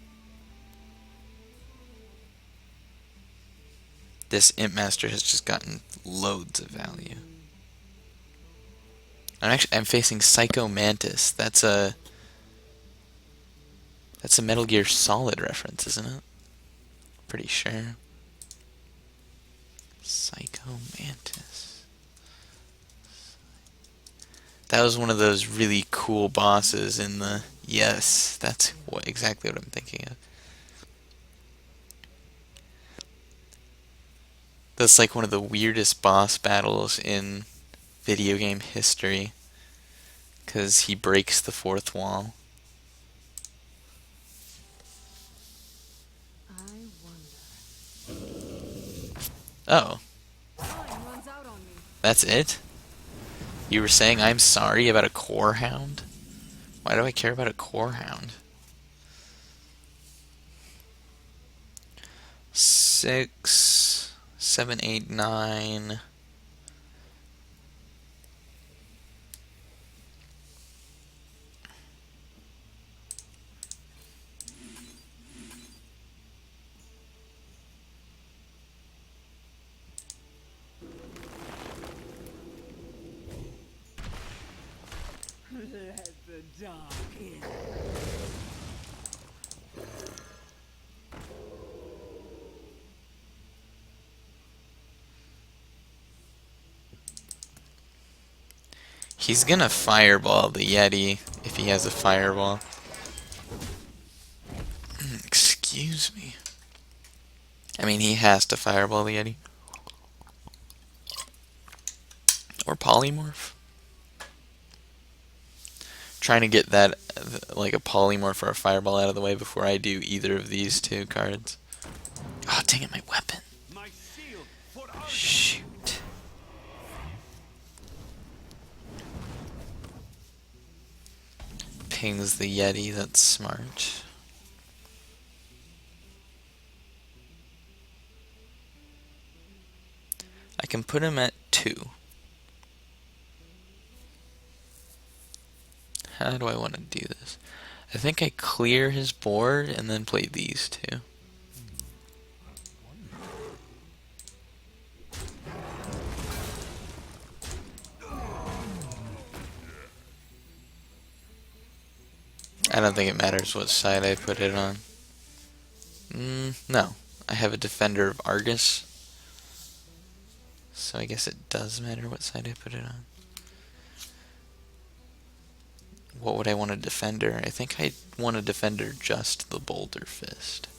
This Imp Master has just gotten loads of value. I'm facing Psycho Mantis. That's a Metal Gear Solid reference, isn't it? Pretty sure. Psycho Mantis. That was one of those really cool bosses in the... Yes, that's exactly what I'm thinking of. That's like one of the weirdest boss battles in video game history. Because he breaks the fourth wall. I wonder. Oh, Time runs out on me. that's it? You were saying I'm sorry about a core hound? Why do I care about a core hound? 6, 7, 8, 9. Let the dark in. He's gonna fireball the Yeti if he has a fireball. Excuse me. I mean, he has to fireball the Yeti. Or polymorph. Trying to get that, like a polymorph or a fireball out of the way before I do either of these two cards. Oh, dang it, my weapon. My shield for Arunos. Shoot. Pings the Yeti, that's smart. I can put him at 2. How do I want to do this? I think I clear his board and then play these two. I don't think it matters what side I put it on. No. I have a Defender of Argus. So I guess it does matter what side I put it on. What would I want a Defender? I think I want a Defender just the Boulder Fist.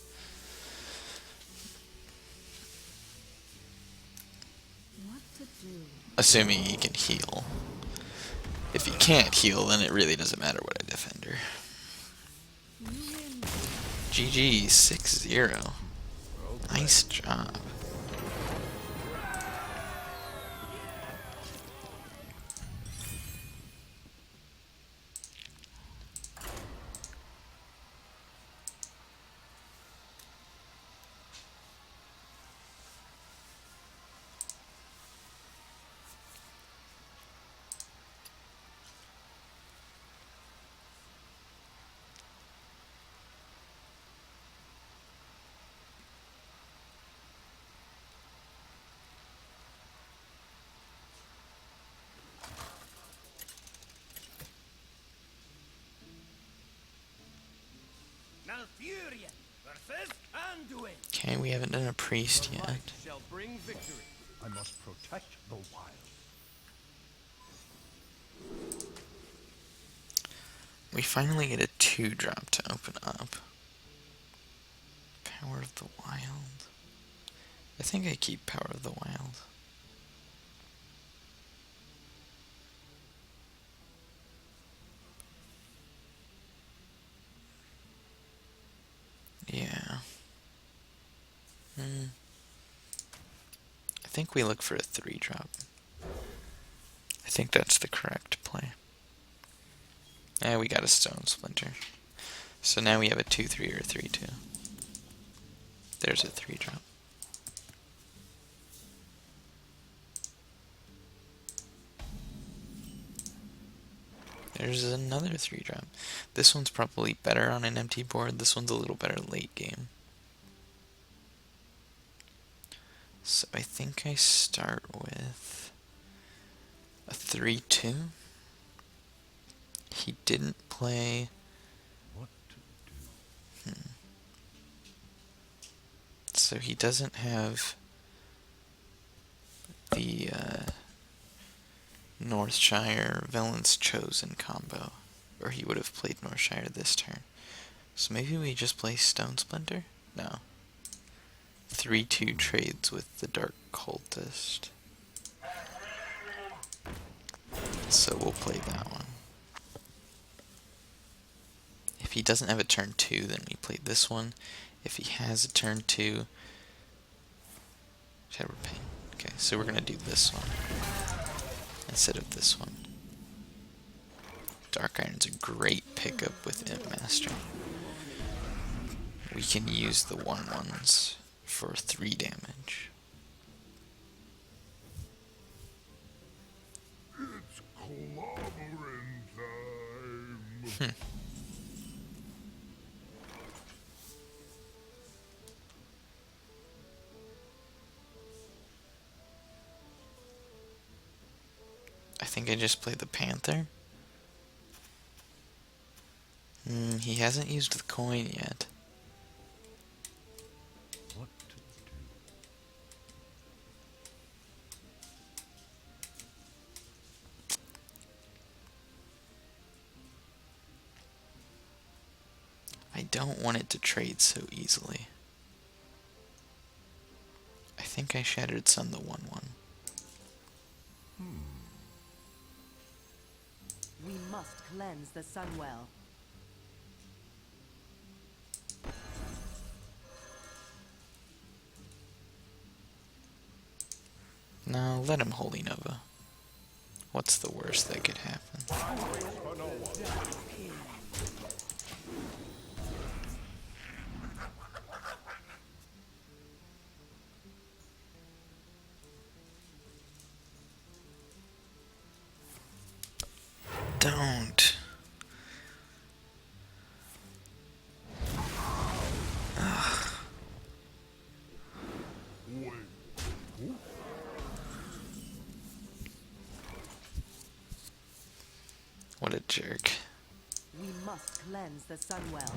What to do? Assuming he can heal. If he can't heal, then it really doesn't matter what I Defender. You win. GG, 6-0. Nice job. Malfurion versus Anduin. Okay, we haven't done a priest The yet. light shall bring victory. I must protect the wild. We finally get a 2-drop to open up. Power of the Wild. I think I keep Power of the Wild. Yeah. I think we look for a 3-drop. I think that's the correct play. Yeah, we got a Stone Splinter. So now we have a 2-3 or a 3-2. There's a 3-drop. There's another 3-drop. This one's probably better on an empty board. This one's a little better late game. So I think I start with a 3-2. He didn't play. What to do? So he doesn't have the Northshire Villain's Chosen combo, or he would have played Northshire this turn. So maybe we just play Stone Splinter? No. 3-2 trades with the Dark Cultist. So we'll play that one. If he doesn't have a turn 2, then we play this one. If he has a turn 2, Shadow Pain. Okay, so we're gonna do this one instead of this one. Dark Iron's a great pickup with Imp Master. We can use the 1/1s for 3 damage. It's clobbering time. I think I just play the Panther. He hasn't used the coin yet. What to do? I don't want it to trade so easily. I think I Shattered Sun the 1/1. We must cleanse the Sunwell. No, let him Holy Nova. What's the worst that could happen? For no one. Don't. Wait. What a jerk. We must cleanse the Sunwell.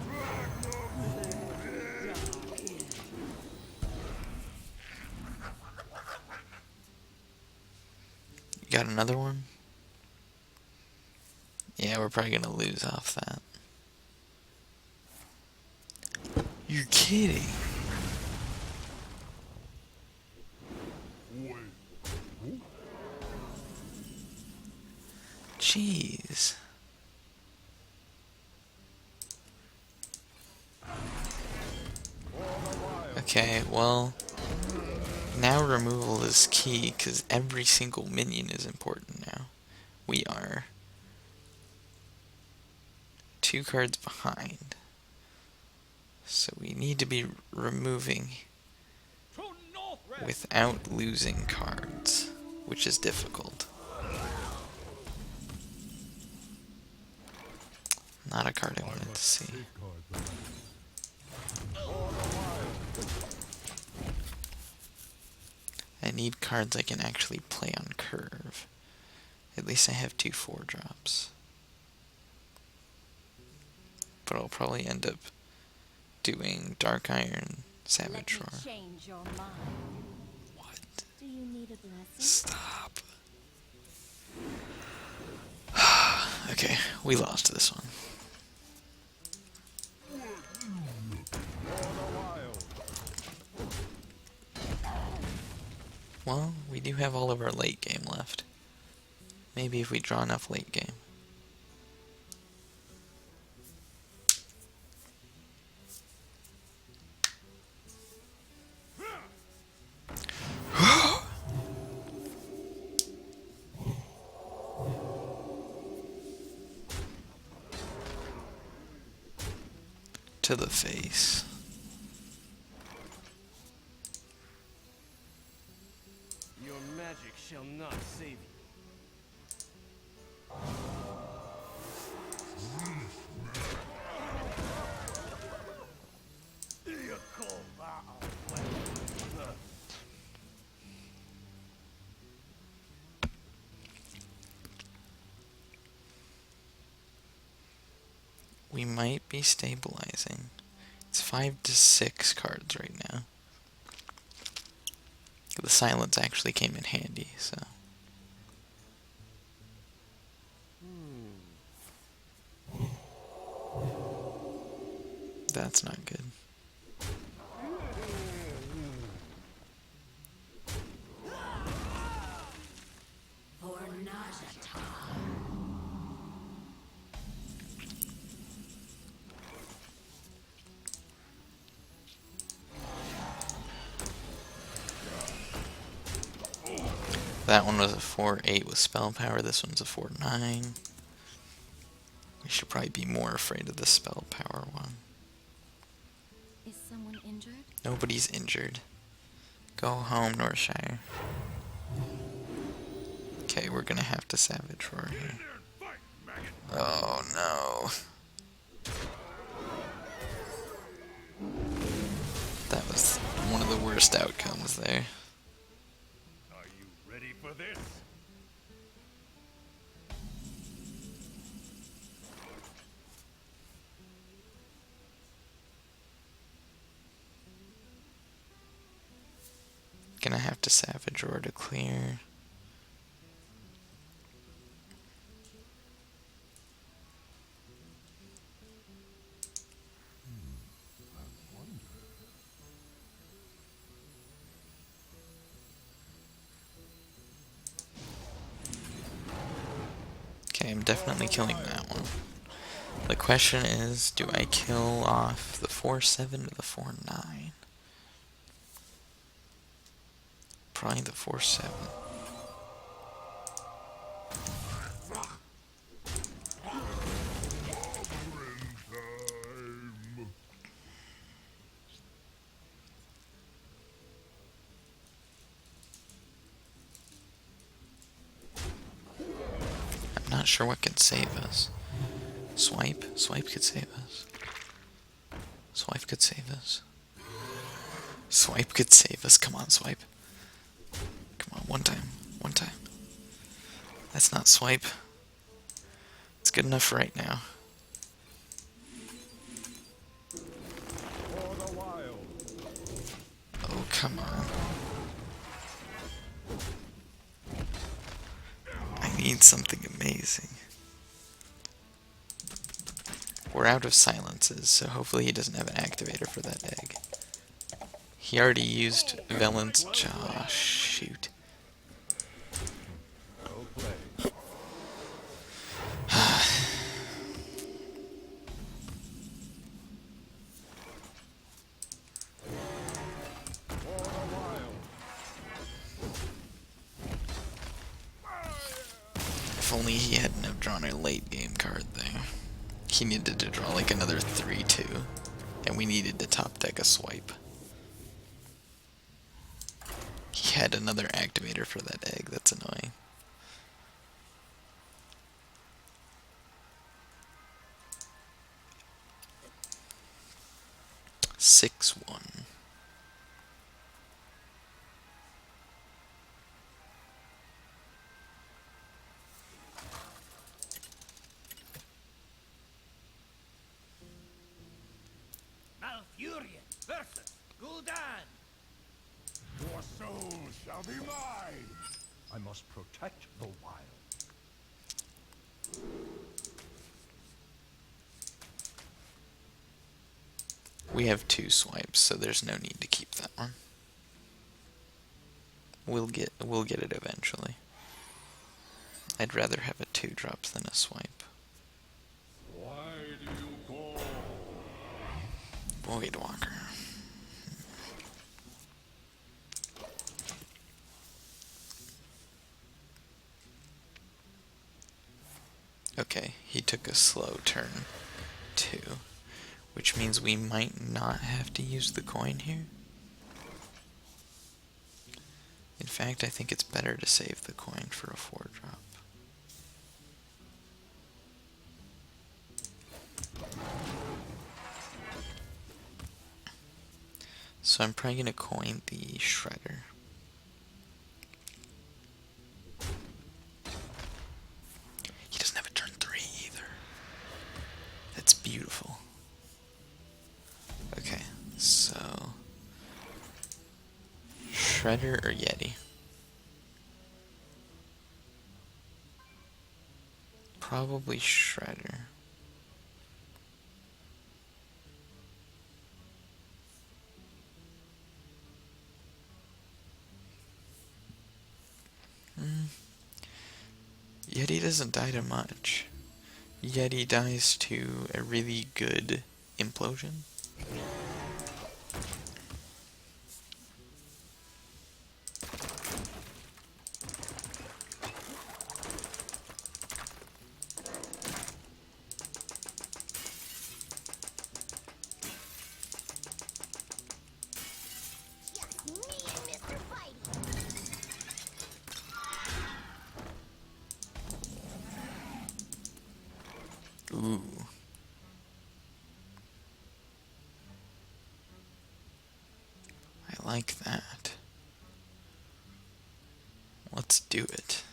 You got another one? Yeah, we're probably gonna lose off that. You're kidding. Wait. Jeez. Okay, well, now removal is key because every single minion is important now. We are 2 cards behind. So we need to be removing To Northrest. without losing cards, which is difficult. Not a card I wanted to see. Safeguard the land. I need cards I can actually play on curve. At least I have 2 4-drops. But I'll probably end up doing Dark Iron, Let Savage me Roar. change your mind. What? Do you need a blessing? Stop. Okay, we lost this one. Well, we do have all of our late game left. Maybe if we draw enough late game. To the face. Your magic shall not save you. You call that a weapon? We might be stabilizing. It's 5 to 6 cards right now. The silence actually came in handy, so. That's not good. For Najata. That one was a 4-8 with spell power. This one's a 4-9. We should probably be more afraid of the spell power one. Is someone injured? Nobody's injured. Go home, Northshire. Okay, we're gonna have to Savage Roar here. Oh no. That was one of the worst outcomes there. Are you ready for this? Gonna have to Savage Roar to clear. Okay, I'm definitely killing that one. The question is, do I kill off the 4-7 or the 4-9? Probably the 4-7. I'm not sure what could save us. Swipe? Swipe could save us. Swipe could save us. Swipe could save us. Come on, Swipe. Come on, one time. One time. That's not Swipe. It's good enough for right now. For the wild. Oh, come on. I need something amazing. We're out of silences, so hopefully he doesn't have an activator for that egg. He already used Velen's Jaw. Shoot. Well played. For the wild. If only he hadn't have drawn a late game card there. He needed to draw like another 3-2, and we needed to top deck a Swipe. He had another activator for that egg. That's annoying. Six one. Versus Gul'dan. Your soul shall be mine! I must protect the wild. We have 2 swipes, so there's no need to keep that one. We'll get it eventually. I'd rather have a 2-drop than a swipe. Why do you call? Voidwalker. Okay, he took a slow turn too, which means we might not have to use the coin here. In fact, I think it's better to save the coin for a 4-drop. So I'm probably going to coin the Shredder. He doesn't have a turn 3 either. That's beautiful. Okay, so Shredder or Yeti? Probably Shredder. Yeti doesn't die to much. Yeti dies to a really good implosion. Just me and Mr. Fighty. Ooh. I like that. Let's do it.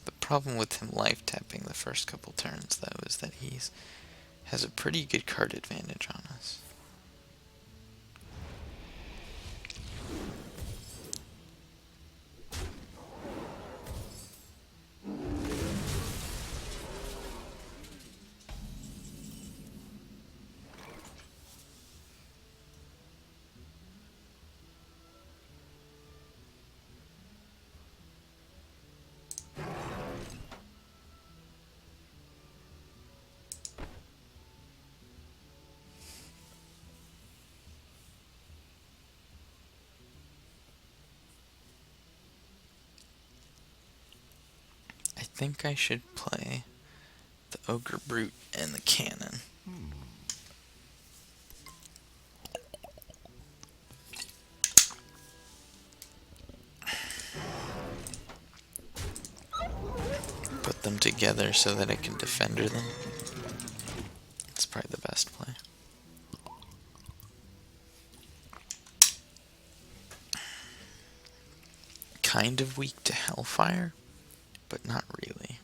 The problem with him life tapping the first couple turns, though, is that he's has a pretty good card advantage on us. I think I should play the Ogre Brute and the Cannon. Put them together so that I can defender them. It's probably the best play. Kind of weak to Hellfire, but not really.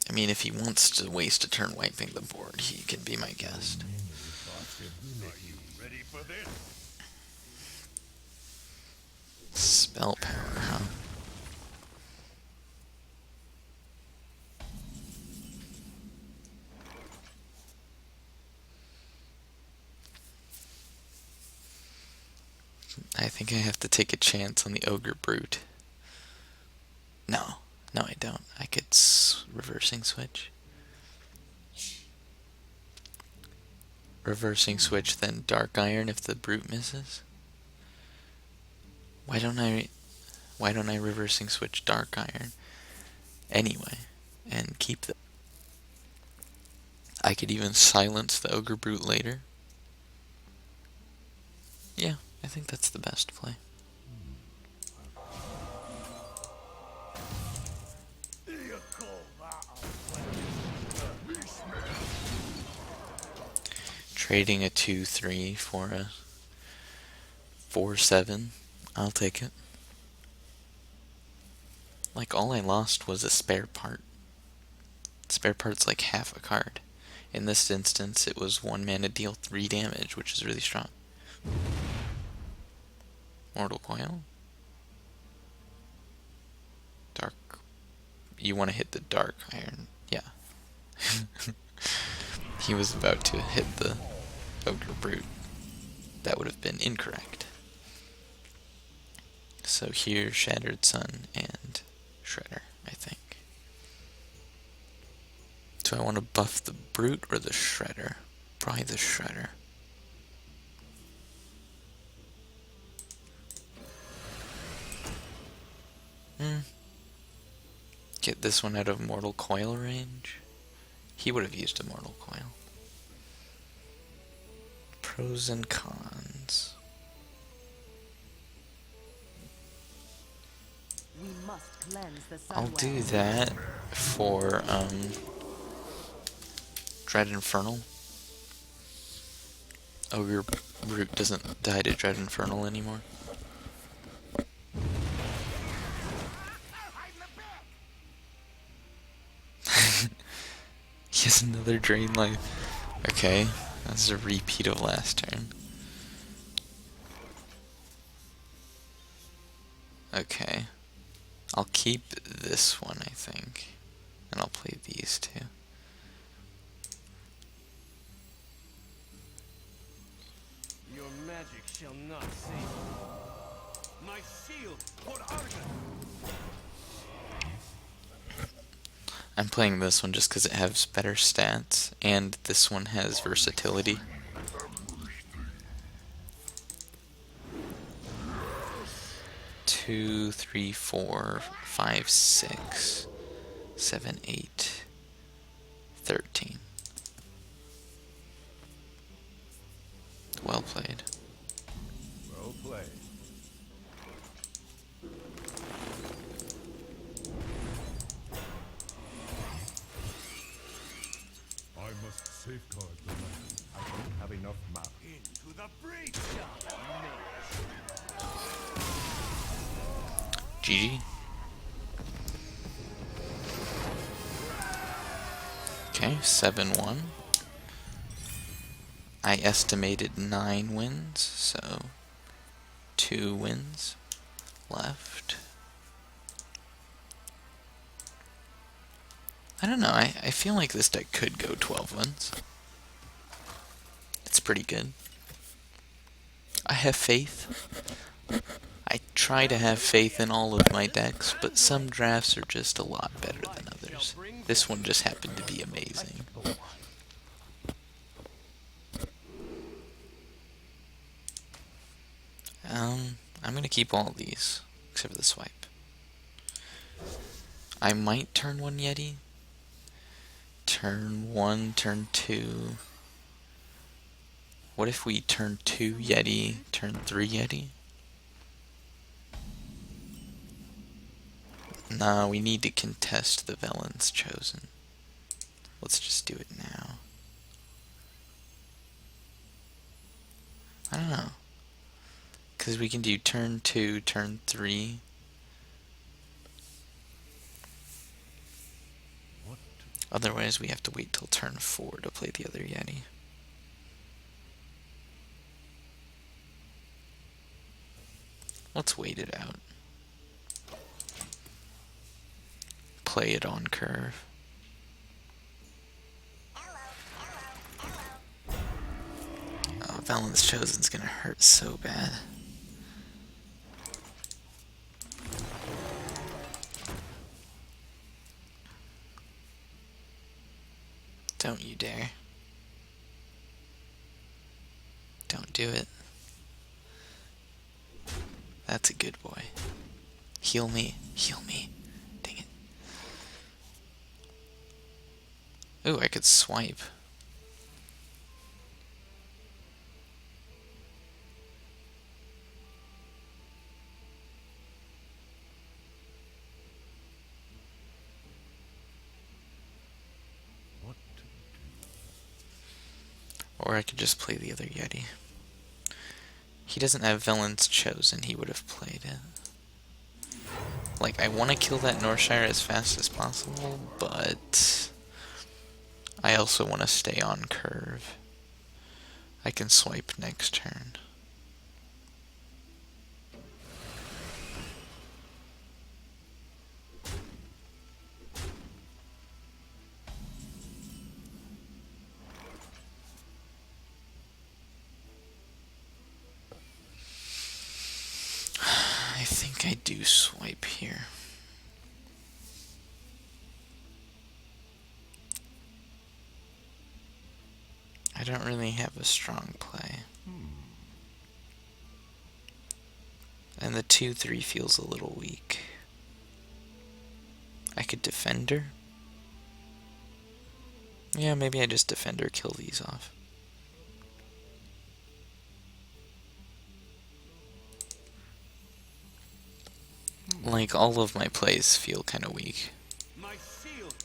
I mean, if he wants to waste a turn wiping the board, he can be my guest. Ready for this? Spell power, huh? I think I have to take a chance on the Ogre Brute. No, I don't. I could reversing switch. Reversing switch, then Dark Iron if the Brute misses. Why don't I reversing switch Dark Iron anyway and keep the... I could even silence the Ogre Brute later. Yeah, I think that's the best play. Trading a 2-3 for a 4-7. I'll take it. Like, all I lost was a spare part. Spare part's like half a card. In this instance, it was 1 mana deal 3 damage, which is really strong. Mortal Coil? Dark. You want to hit the Dark Iron. Yeah. He was about to hit the Ogre Brute. That would have been incorrect. So here, Shattered Sun and Shredder, I think. Do I want to buff the Brute or the Shredder? Probably the Shredder. Get this one out of Mortal Coil range. He would have used a Mortal Coil. Pros and cons. We must cleanse the Sunwell. I'll do that for Dread Infernal. Ogre Brute doesn't die to Dread Infernal anymore. He has another Drain Life. Okay, that's a repeat of last turn. Okay. I'll keep this one, I think. And I'll play these two. Your magic shall not save you. My shield for Argon! I'm playing this one just because it has better stats, and this one has versatility. Two, three, 4, 5, 6, 7, 8, 13. Well played. Well played. I must safeguard the land. I don't have enough map. Into the breach! GG. Okay, 7-1. I estimated 9 wins, so 2 wins left. I don't know, I feel like this deck could go 12 wins. It's pretty good. I have faith. I try to have faith in all of my decks, but some drafts are just a lot better than others. This one just happened to be amazing. I'm gonna keep all these, except for the swipe. I might turn 1 Yeti. Turn 1, turn 2. What if we turn 2 Yeti, turn 3 Yeti? Nah, we need to contest the Velen's Chosen. Let's just do it now. I don't know. Because we can do turn 2, turn 3. Otherwise, we have to wait till turn 4 to play the other Yeti. Let's wait it out. Play it on curve. Oh, Velen's Chosen's gonna hurt so bad. Don't you dare. Don't do it. That's a good boy. Heal me. Heal me. Dang it. Ooh, I could swipe. Or I could just play the other Yeti. He doesn't have Villains Chosen, he would have played it. Like, I want to kill that Northshire as fast as possible, but I also want to stay on curve. I can swipe next turn. I think I do swipe here. I don't really have a strong play. And the 2-3 feels a little weak. I could Defender. Yeah, maybe I just Defender, kill these off. Like, all of my plays feel kind of weak. My shield.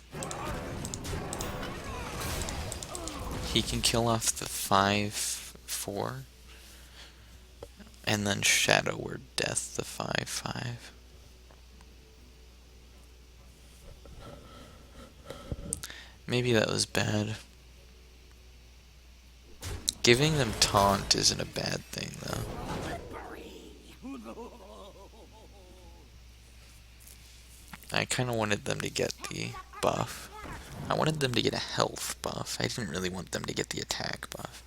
He can kill off the 5-4. And then Shadow Word Death the 5-5. Maybe that was bad. Giving them taunt isn't a bad thing, though. I kind of wanted them to get the buff. I wanted them to get a health buff. I didn't really want them to get the attack buff.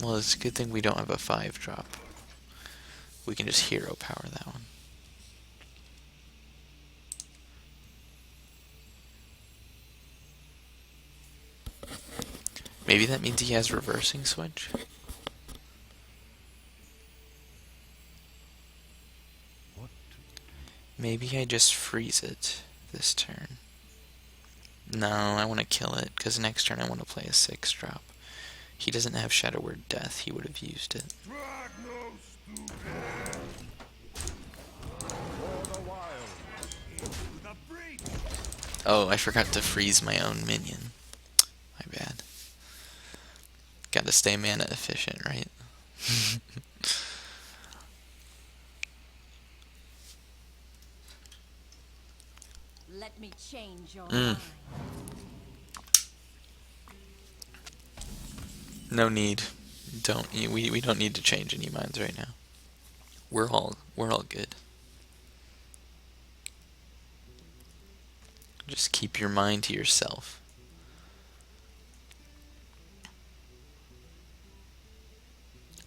Well, it's a good thing we don't have a 5-drop. We can just hero power that one. Maybe that means he has reversing switch? Maybe I just freeze it this turn. No, I want to kill it, because next turn I want to play a 6-drop. He doesn't have Shadow Word Death, he would have used it. Oh, I forgot to freeze my own minion. My bad. Gotta stay mana efficient, right? Let me change your mind. No need. We don't need to change any minds right now. We're all good. Just keep your mind to yourself.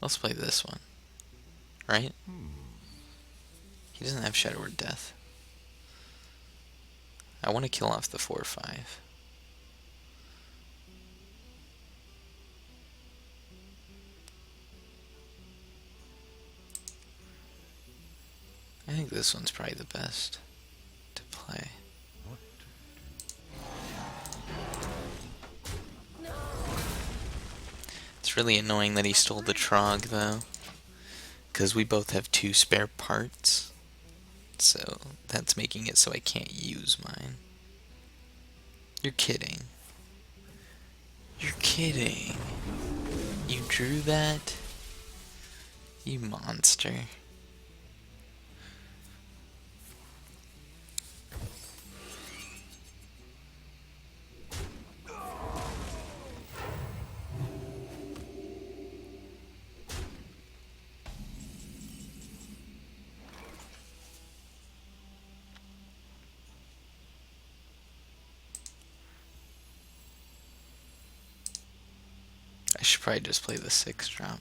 Let's play this one. Right? He doesn't have Shadow Word Death. I want to kill off the 4-5. I think this one's probably the best to play. It's really annoying that he stole the Trog, though, because we both have 2 spare parts, so that's making it so I can't use mine. You're kidding. You're kidding. You drew that? You monster. I should probably just play the 6-drop.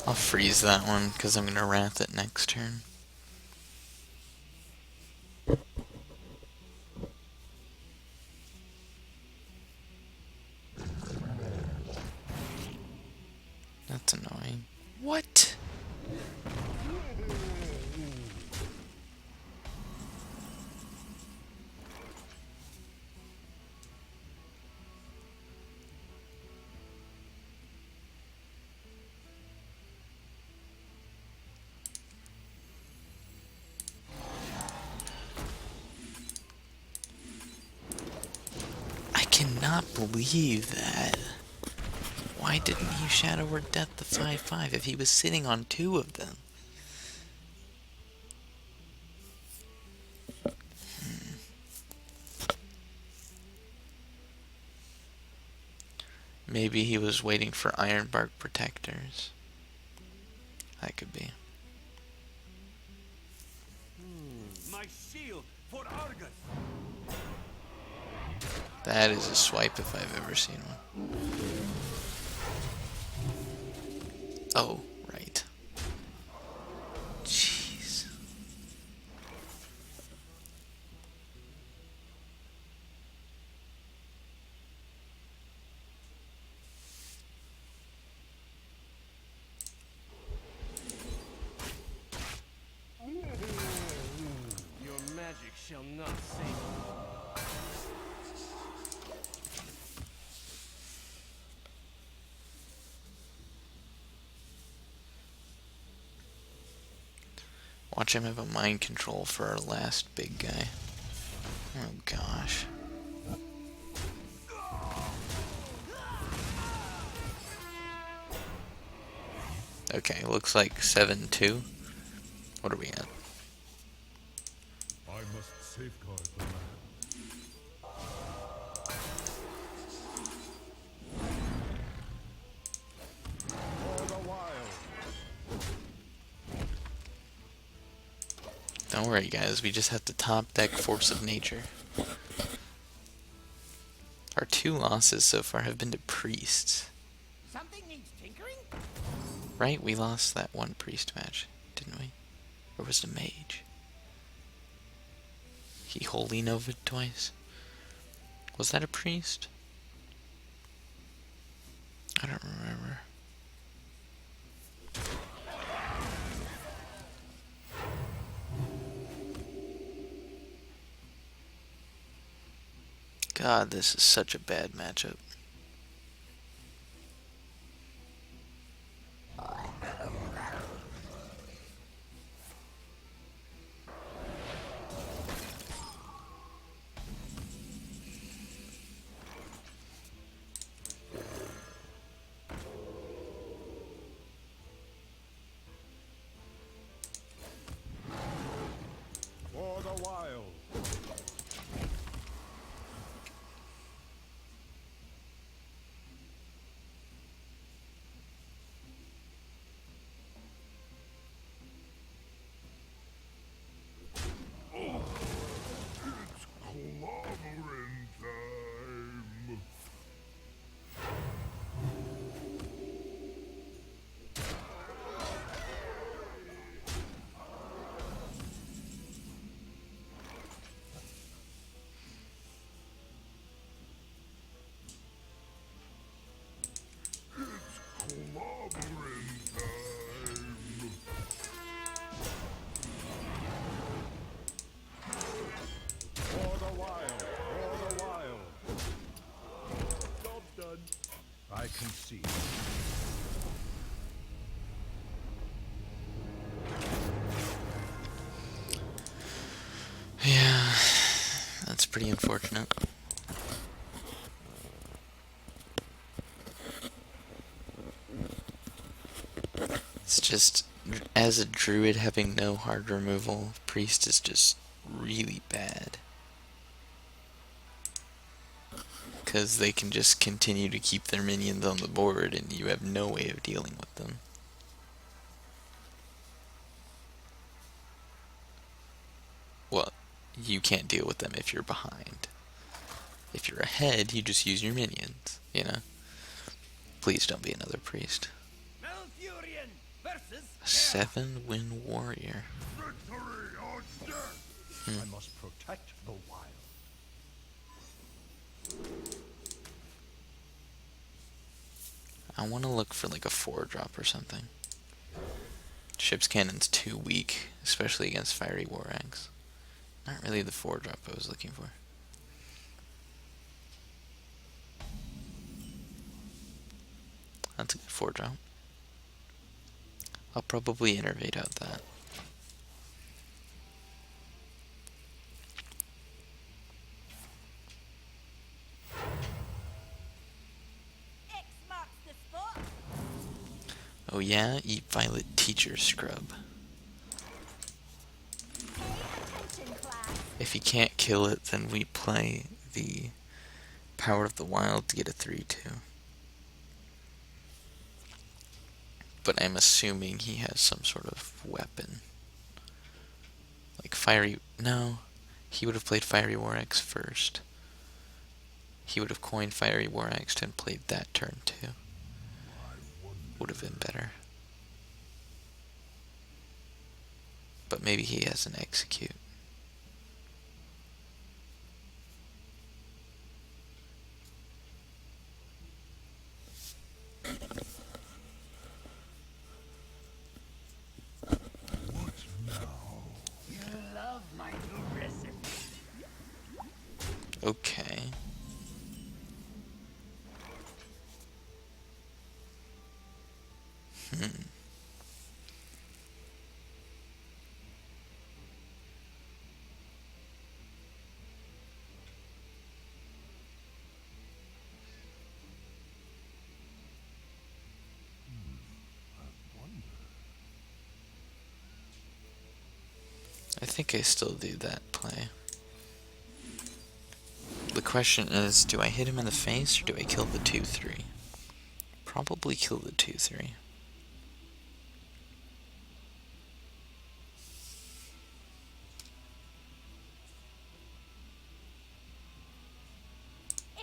I'll freeze that one, because I'm going to Wrath it next turn. That's annoying. What? not believe that. Why didn't he Shadow Word Death the 5/5 if he was sitting on 2 of them? Maybe he was waiting for Ironbark Protectors. That could be. My shield for Argus. That is a swipe if I've ever seen one. Oh, right. Jeez. Your magic shall not save you. Watch him have a mind control for our last big guy. Oh gosh. Okay, looks like 7-2. What are we at? I must safeguard the land. For the wild. Don't worry guys, we just have to top deck Force of Nature. Our 2 losses so far have been to priests. Something needs tinkering? Right? We lost that one priest match, didn't we? Or was it a mage? He holy novaed twice. Was that a priest? I don't remember. God, this is such a bad matchup. For the wild. It's clobbering time. Clobbering time. For the wild. For the wild. Job done. I concede. Yeah, that's pretty unfortunate. It's just, as a druid, having no hard removal, priest is just really bad. Because they can just continue to keep their minions on the board and you have no way of dealing with them. Well, you can't deal with them if you're behind. If you're ahead, you just use your minions, you know? Please don't be another priest. Malfurion versus A 7-win warrior. Victory or death. I must protect the wild. I want to look for like a 4-drop or something. Ship's Cannon's too weak, especially against Fiery War Axe. Not really the 4-drop I was looking for. That's a good 4-drop. I'll probably innervate out that. yeah, eat violet teacher scrub. Attention, class. If he can't kill it, then we play the Power of the Wild to get a 3/2. But I'm assuming he has some sort of weapon. Like Fiery... No. He would have played Fiery War Axe first. He would have coined Fiery War Axe and played that turn too. Would have been better. But maybe he has an execute. You love my new recipe. Okay. I think I still do that play. The question is, do I hit him in the face or do I kill the 2/3? Probably kill the 2/3.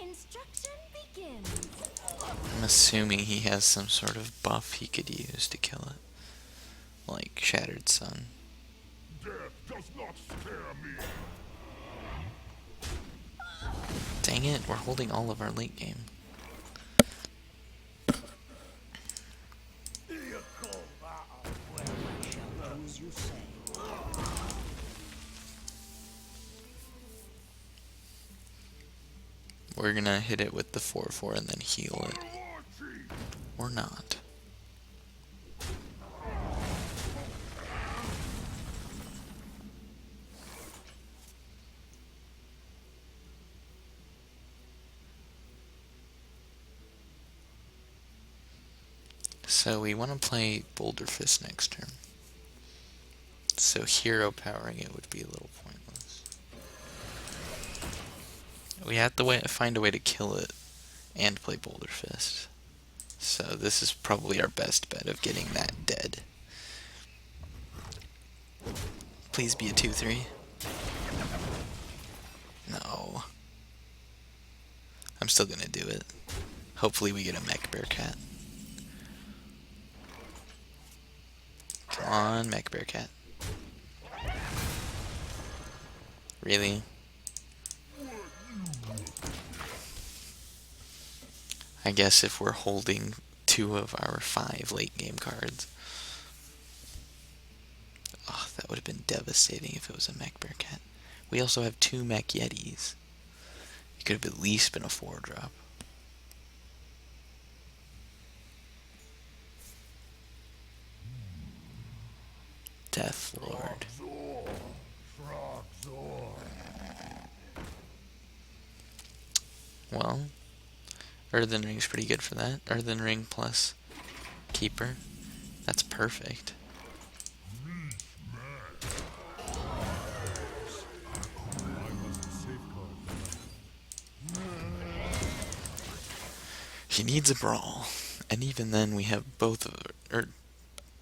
Instruction begins. I'm assuming he has some sort of buff he could use to kill it. Like Shattered Sun. Death does not scare me. Dang it, we're holding all of our late game. You call that a well, I shall do as you say. We're gonna hit it with the 4/4 and then heal it. Or not. So we want to play Boulder Fist next turn. So hero powering it would be a little pointless. We have to find a way to kill it and play Boulder Fist. So this is probably our best bet of getting that dead. Please be a 2/3. No. I'm still gonna do it. Hopefully we get a Mech Bearcat. Come on, Mech Bearcat. Really? I guess if we're holding 2 of our 5 late game cards. Oh, that would have been devastating if it was a Mech Bearcat. We also have 2 Mech Yetis. It could have at least been a 4-drop. Death Lord. Well, Earthen Ring's pretty good for that. Earthen Ring plus Keeper. That's perfect. He needs a brawl. And even then we have both of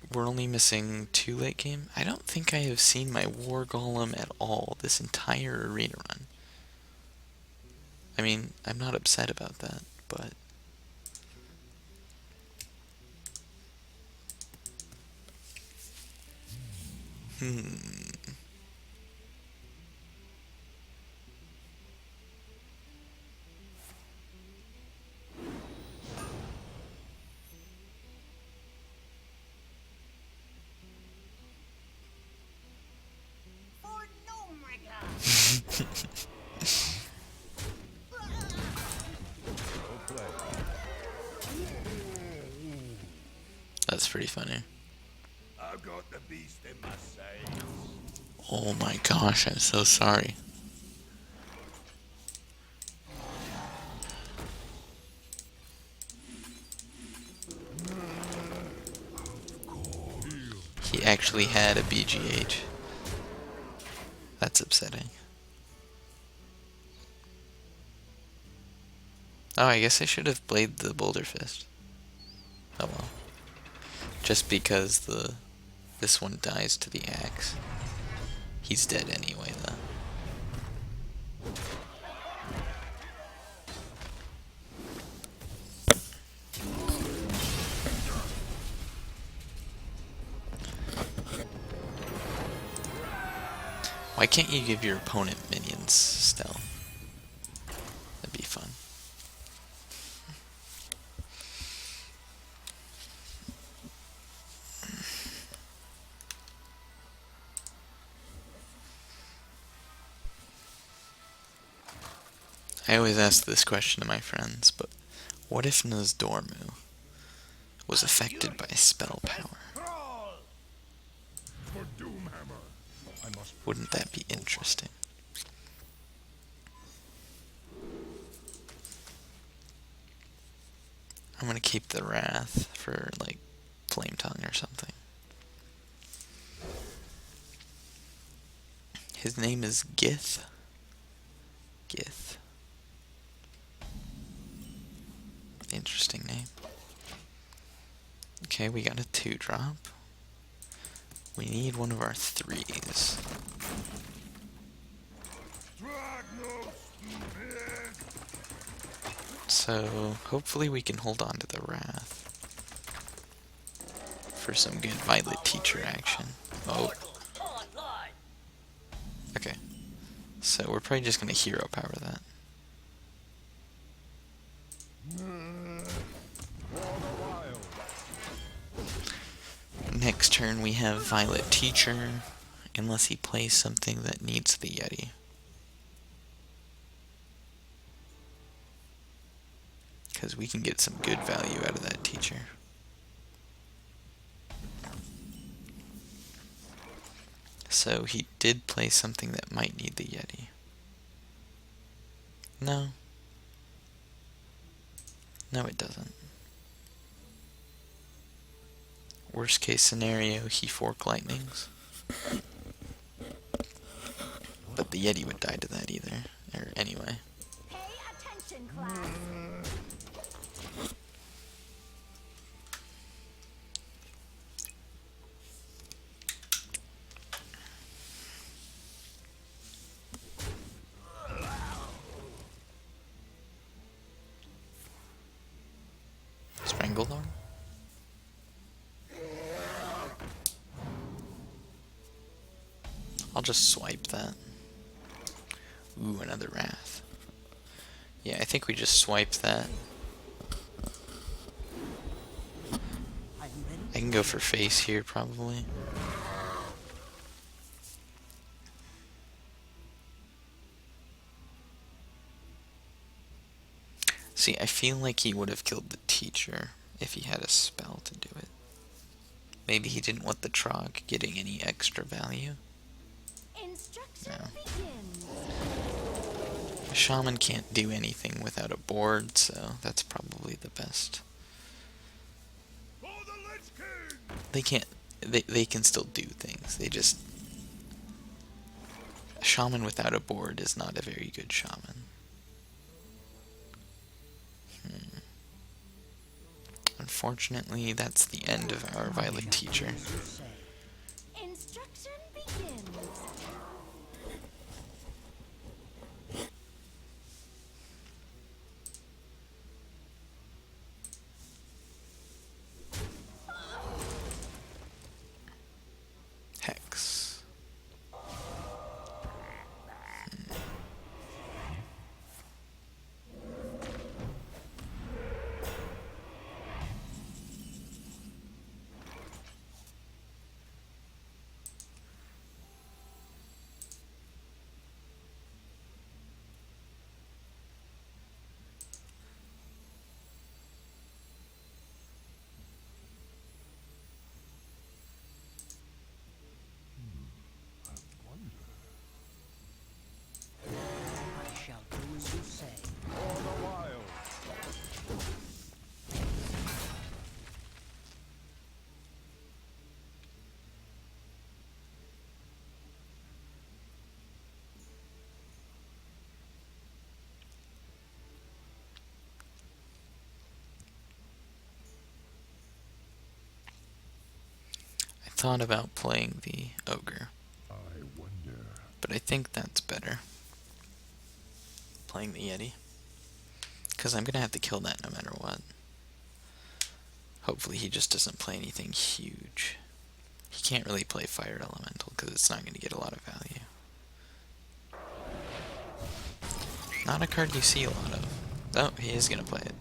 we're only missing 2 late game. I don't think I have seen my War Golem at all this entire arena run. I mean, I'm not upset about that, but For no mega. that's pretty funny. I've got the beast in my sights. Oh my gosh, I'm so sorry. actually had a BGH. That's upsetting. Oh, I guess I should have played the Boulder Fist. Oh well. Just because this one dies to the axe. He's dead anyway, though. Why can't you give your opponent minions still? That'd be fun. I always ask this question to my friends, but what if Nozdormu was affected by spell power? Crawl! For Doomhammer, I must Wouldn't that be interesting? I'm gonna keep the Wrath for, like, Flame Tongue or something. His name is Gith. Gith. Interesting name. Okay, we got a 2-drop. We need one of our 3s. So, hopefully we can hold on to the Wrath for some good Violet Teacher action. Oh. Okay. So we're probably just gonna hero power that. Next turn we have Violet Teacher, unless he plays something that needs the Yeti. Because we can get some good value out of that Teacher. So he did play something that might need the Yeti. No. No, it doesn't. Worst case scenario, he Fork Lightnings. But the Yeti would die to that either. Or anyway. Pay attention, class. Stranglethorn? I'll just swipe that. Ooh, another Wrath. Yeah, I think we just swipe that. I can go for face here, probably. See, I feel like he would have killed the Teacher if he had a spell to do it. Maybe he didn't want the Trog getting any extra value. Instruction No. begins. A Shaman can't do anything without a board, so that's probably the best. For the Lich King! They can't... They can still do things. They just... A Shaman without a board is not a very good Shaman. Unfortunately, that's the end of our Violet Teacher. Instruction begins. Hex. thought about playing the ogre, I wonder. but I think that's better. Playing the Yeti. Because I'm gonna have to kill that no matter what. Hopefully he just doesn't play anything huge. He can't really play Fire Elemental because it's not gonna get a lot of value. Not a card you see a lot of. Oh, he is gonna play it.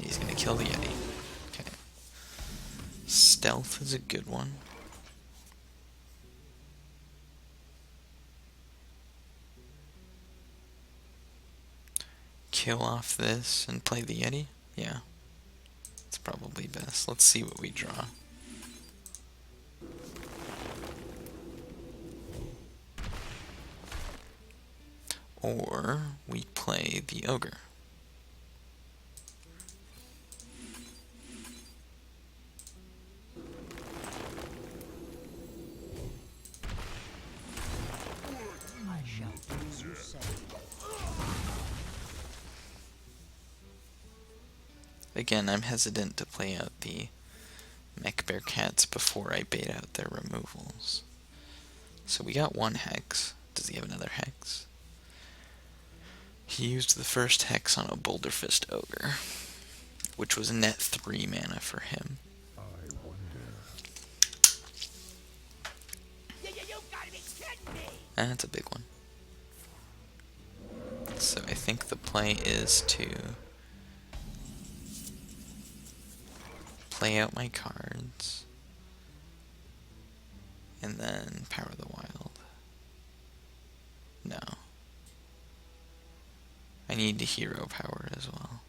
He's gonna kill the Yeti. Okay. Stealth is a good one. Kill off this and play the Yeti? Yeah. It's probably best. Let's see what we draw. Or we play the ogre. I shall do as you say. Again, I'm hesitant to play out the Mech Bear Cats before I bait out their removals. So we got one Hex. Does he have another Hex? He used the first Hex on a Boulder Fist Ogre, which was net 3 mana for him. I wonder. You gotta be kidding me! That's a big one. So I think the play is to play out my cards and then Power the Wild. No. I need to hero power as well.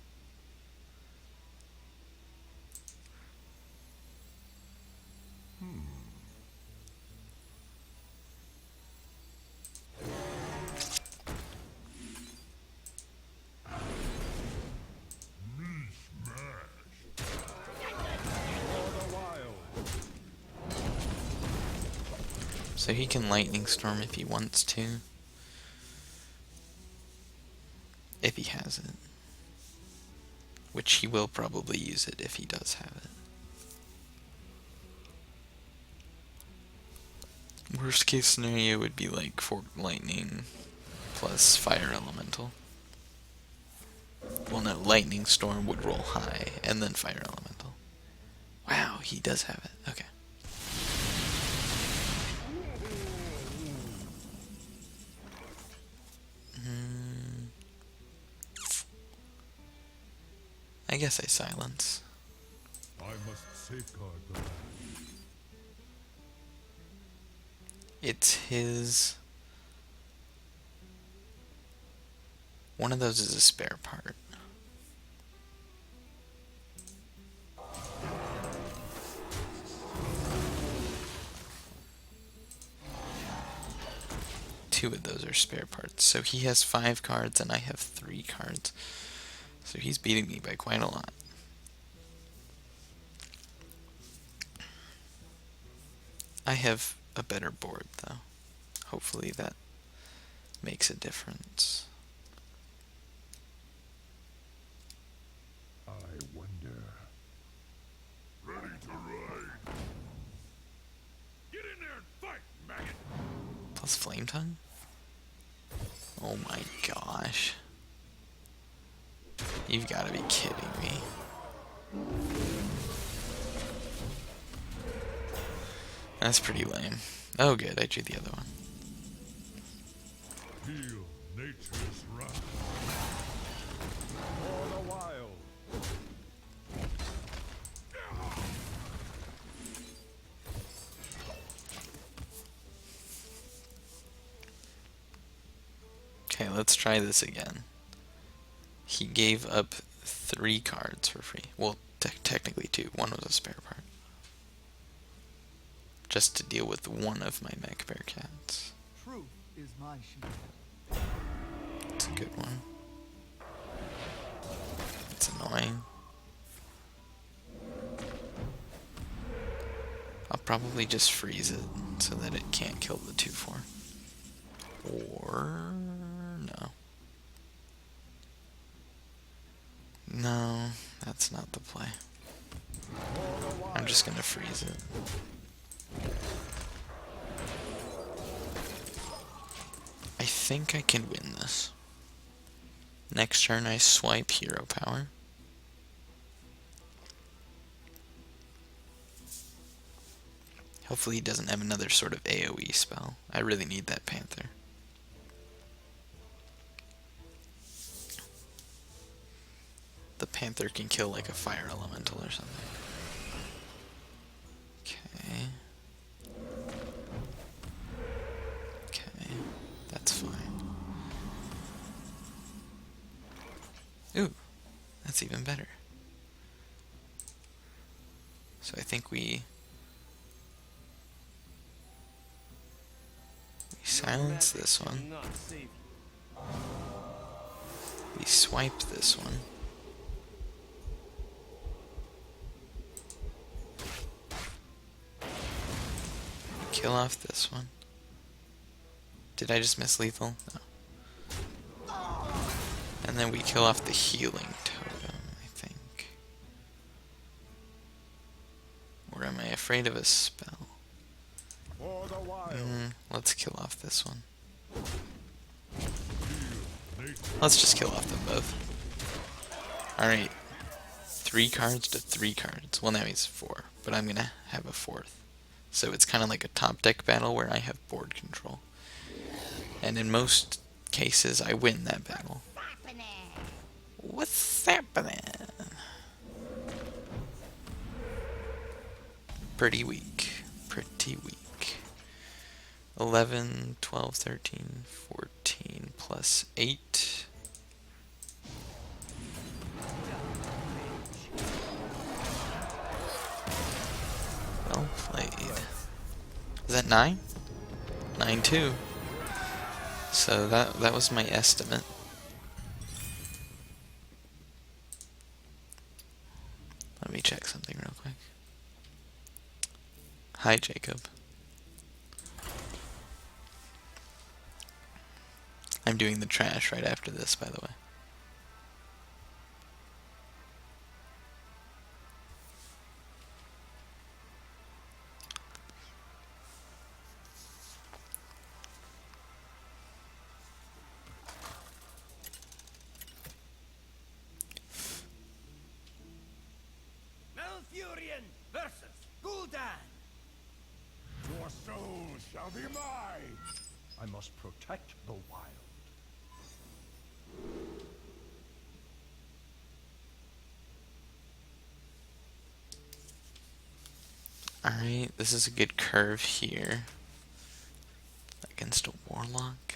So he can Lightning Storm if he wants to. If he has it. Which he will probably use it if he does have it. Worst case scenario would be like Fork Lightning plus Fire Elemental. Well, no, Lightning Storm would roll high and then Fire Elemental. Wow, he does have it. Okay. I guess I silence. I must safeguard the land. It's his... One of those is a spare part. Two of those are spare parts. So he has 5 cards and I have 3 cards. So he's beating me by quite a lot. I have a better board though. Hopefully that makes a difference. I wonder. Ready to ride. Get in there and fight, maggot! Plus Flame Tongue? Oh my gosh. You've got to be kidding me. That's pretty lame. Oh good, I drew the other one. Feel nature's wrath. For the wild. Okay, let's try this again. He gave up 3 cards for free. Well, technically 2. One was a spare part. Just to deal with one of my Mech Bear Cats. Truth is my shield. It's a good one. It's annoying. I'll probably just freeze it so that it can't kill the 2/4. Or no. No, that's not the play. I'm I'm just gonna freeze it. I think I can win this. Next turn I swipe hero power. Hopefully he doesn't have another sort of AoE spell. I really need that Panther. The Panther can kill like a fire elemental or something. Okay. Okay, that's fine. Ooh, that's even better. So I think we silence this one. We swipe this one. Kill off this one. Did I just miss lethal? No. And then we kill off the healing totem, I think. Or am I afraid of a spell? For the wild. Let's kill off this one. Let's just kill off them both. Alright. 3 cards to 3 cards. Well, that means 4, but I'm gonna have a 4th. So it's kind of like a top deck battle where I have board control. And in most cases, I win that battle. What's happening? Pretty weak. Pretty weak. 11, 12, 13, 14 plus 8. Well played. Is that 9? 9-2. So that was my estimate. Let me check something real quick. Hi, Jacob. I'm doing the trash right after this, by the way. Malfurion versus Gul'dan. Your soul shall be mine. I must protect the wild. Alright, this is a good curve here. Against a warlock.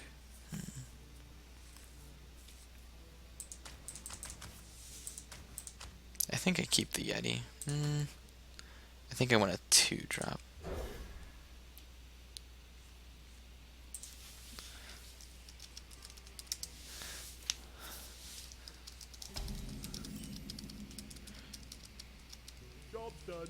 I think I keep the Yeti. I think I want a 2-drop. Job's done.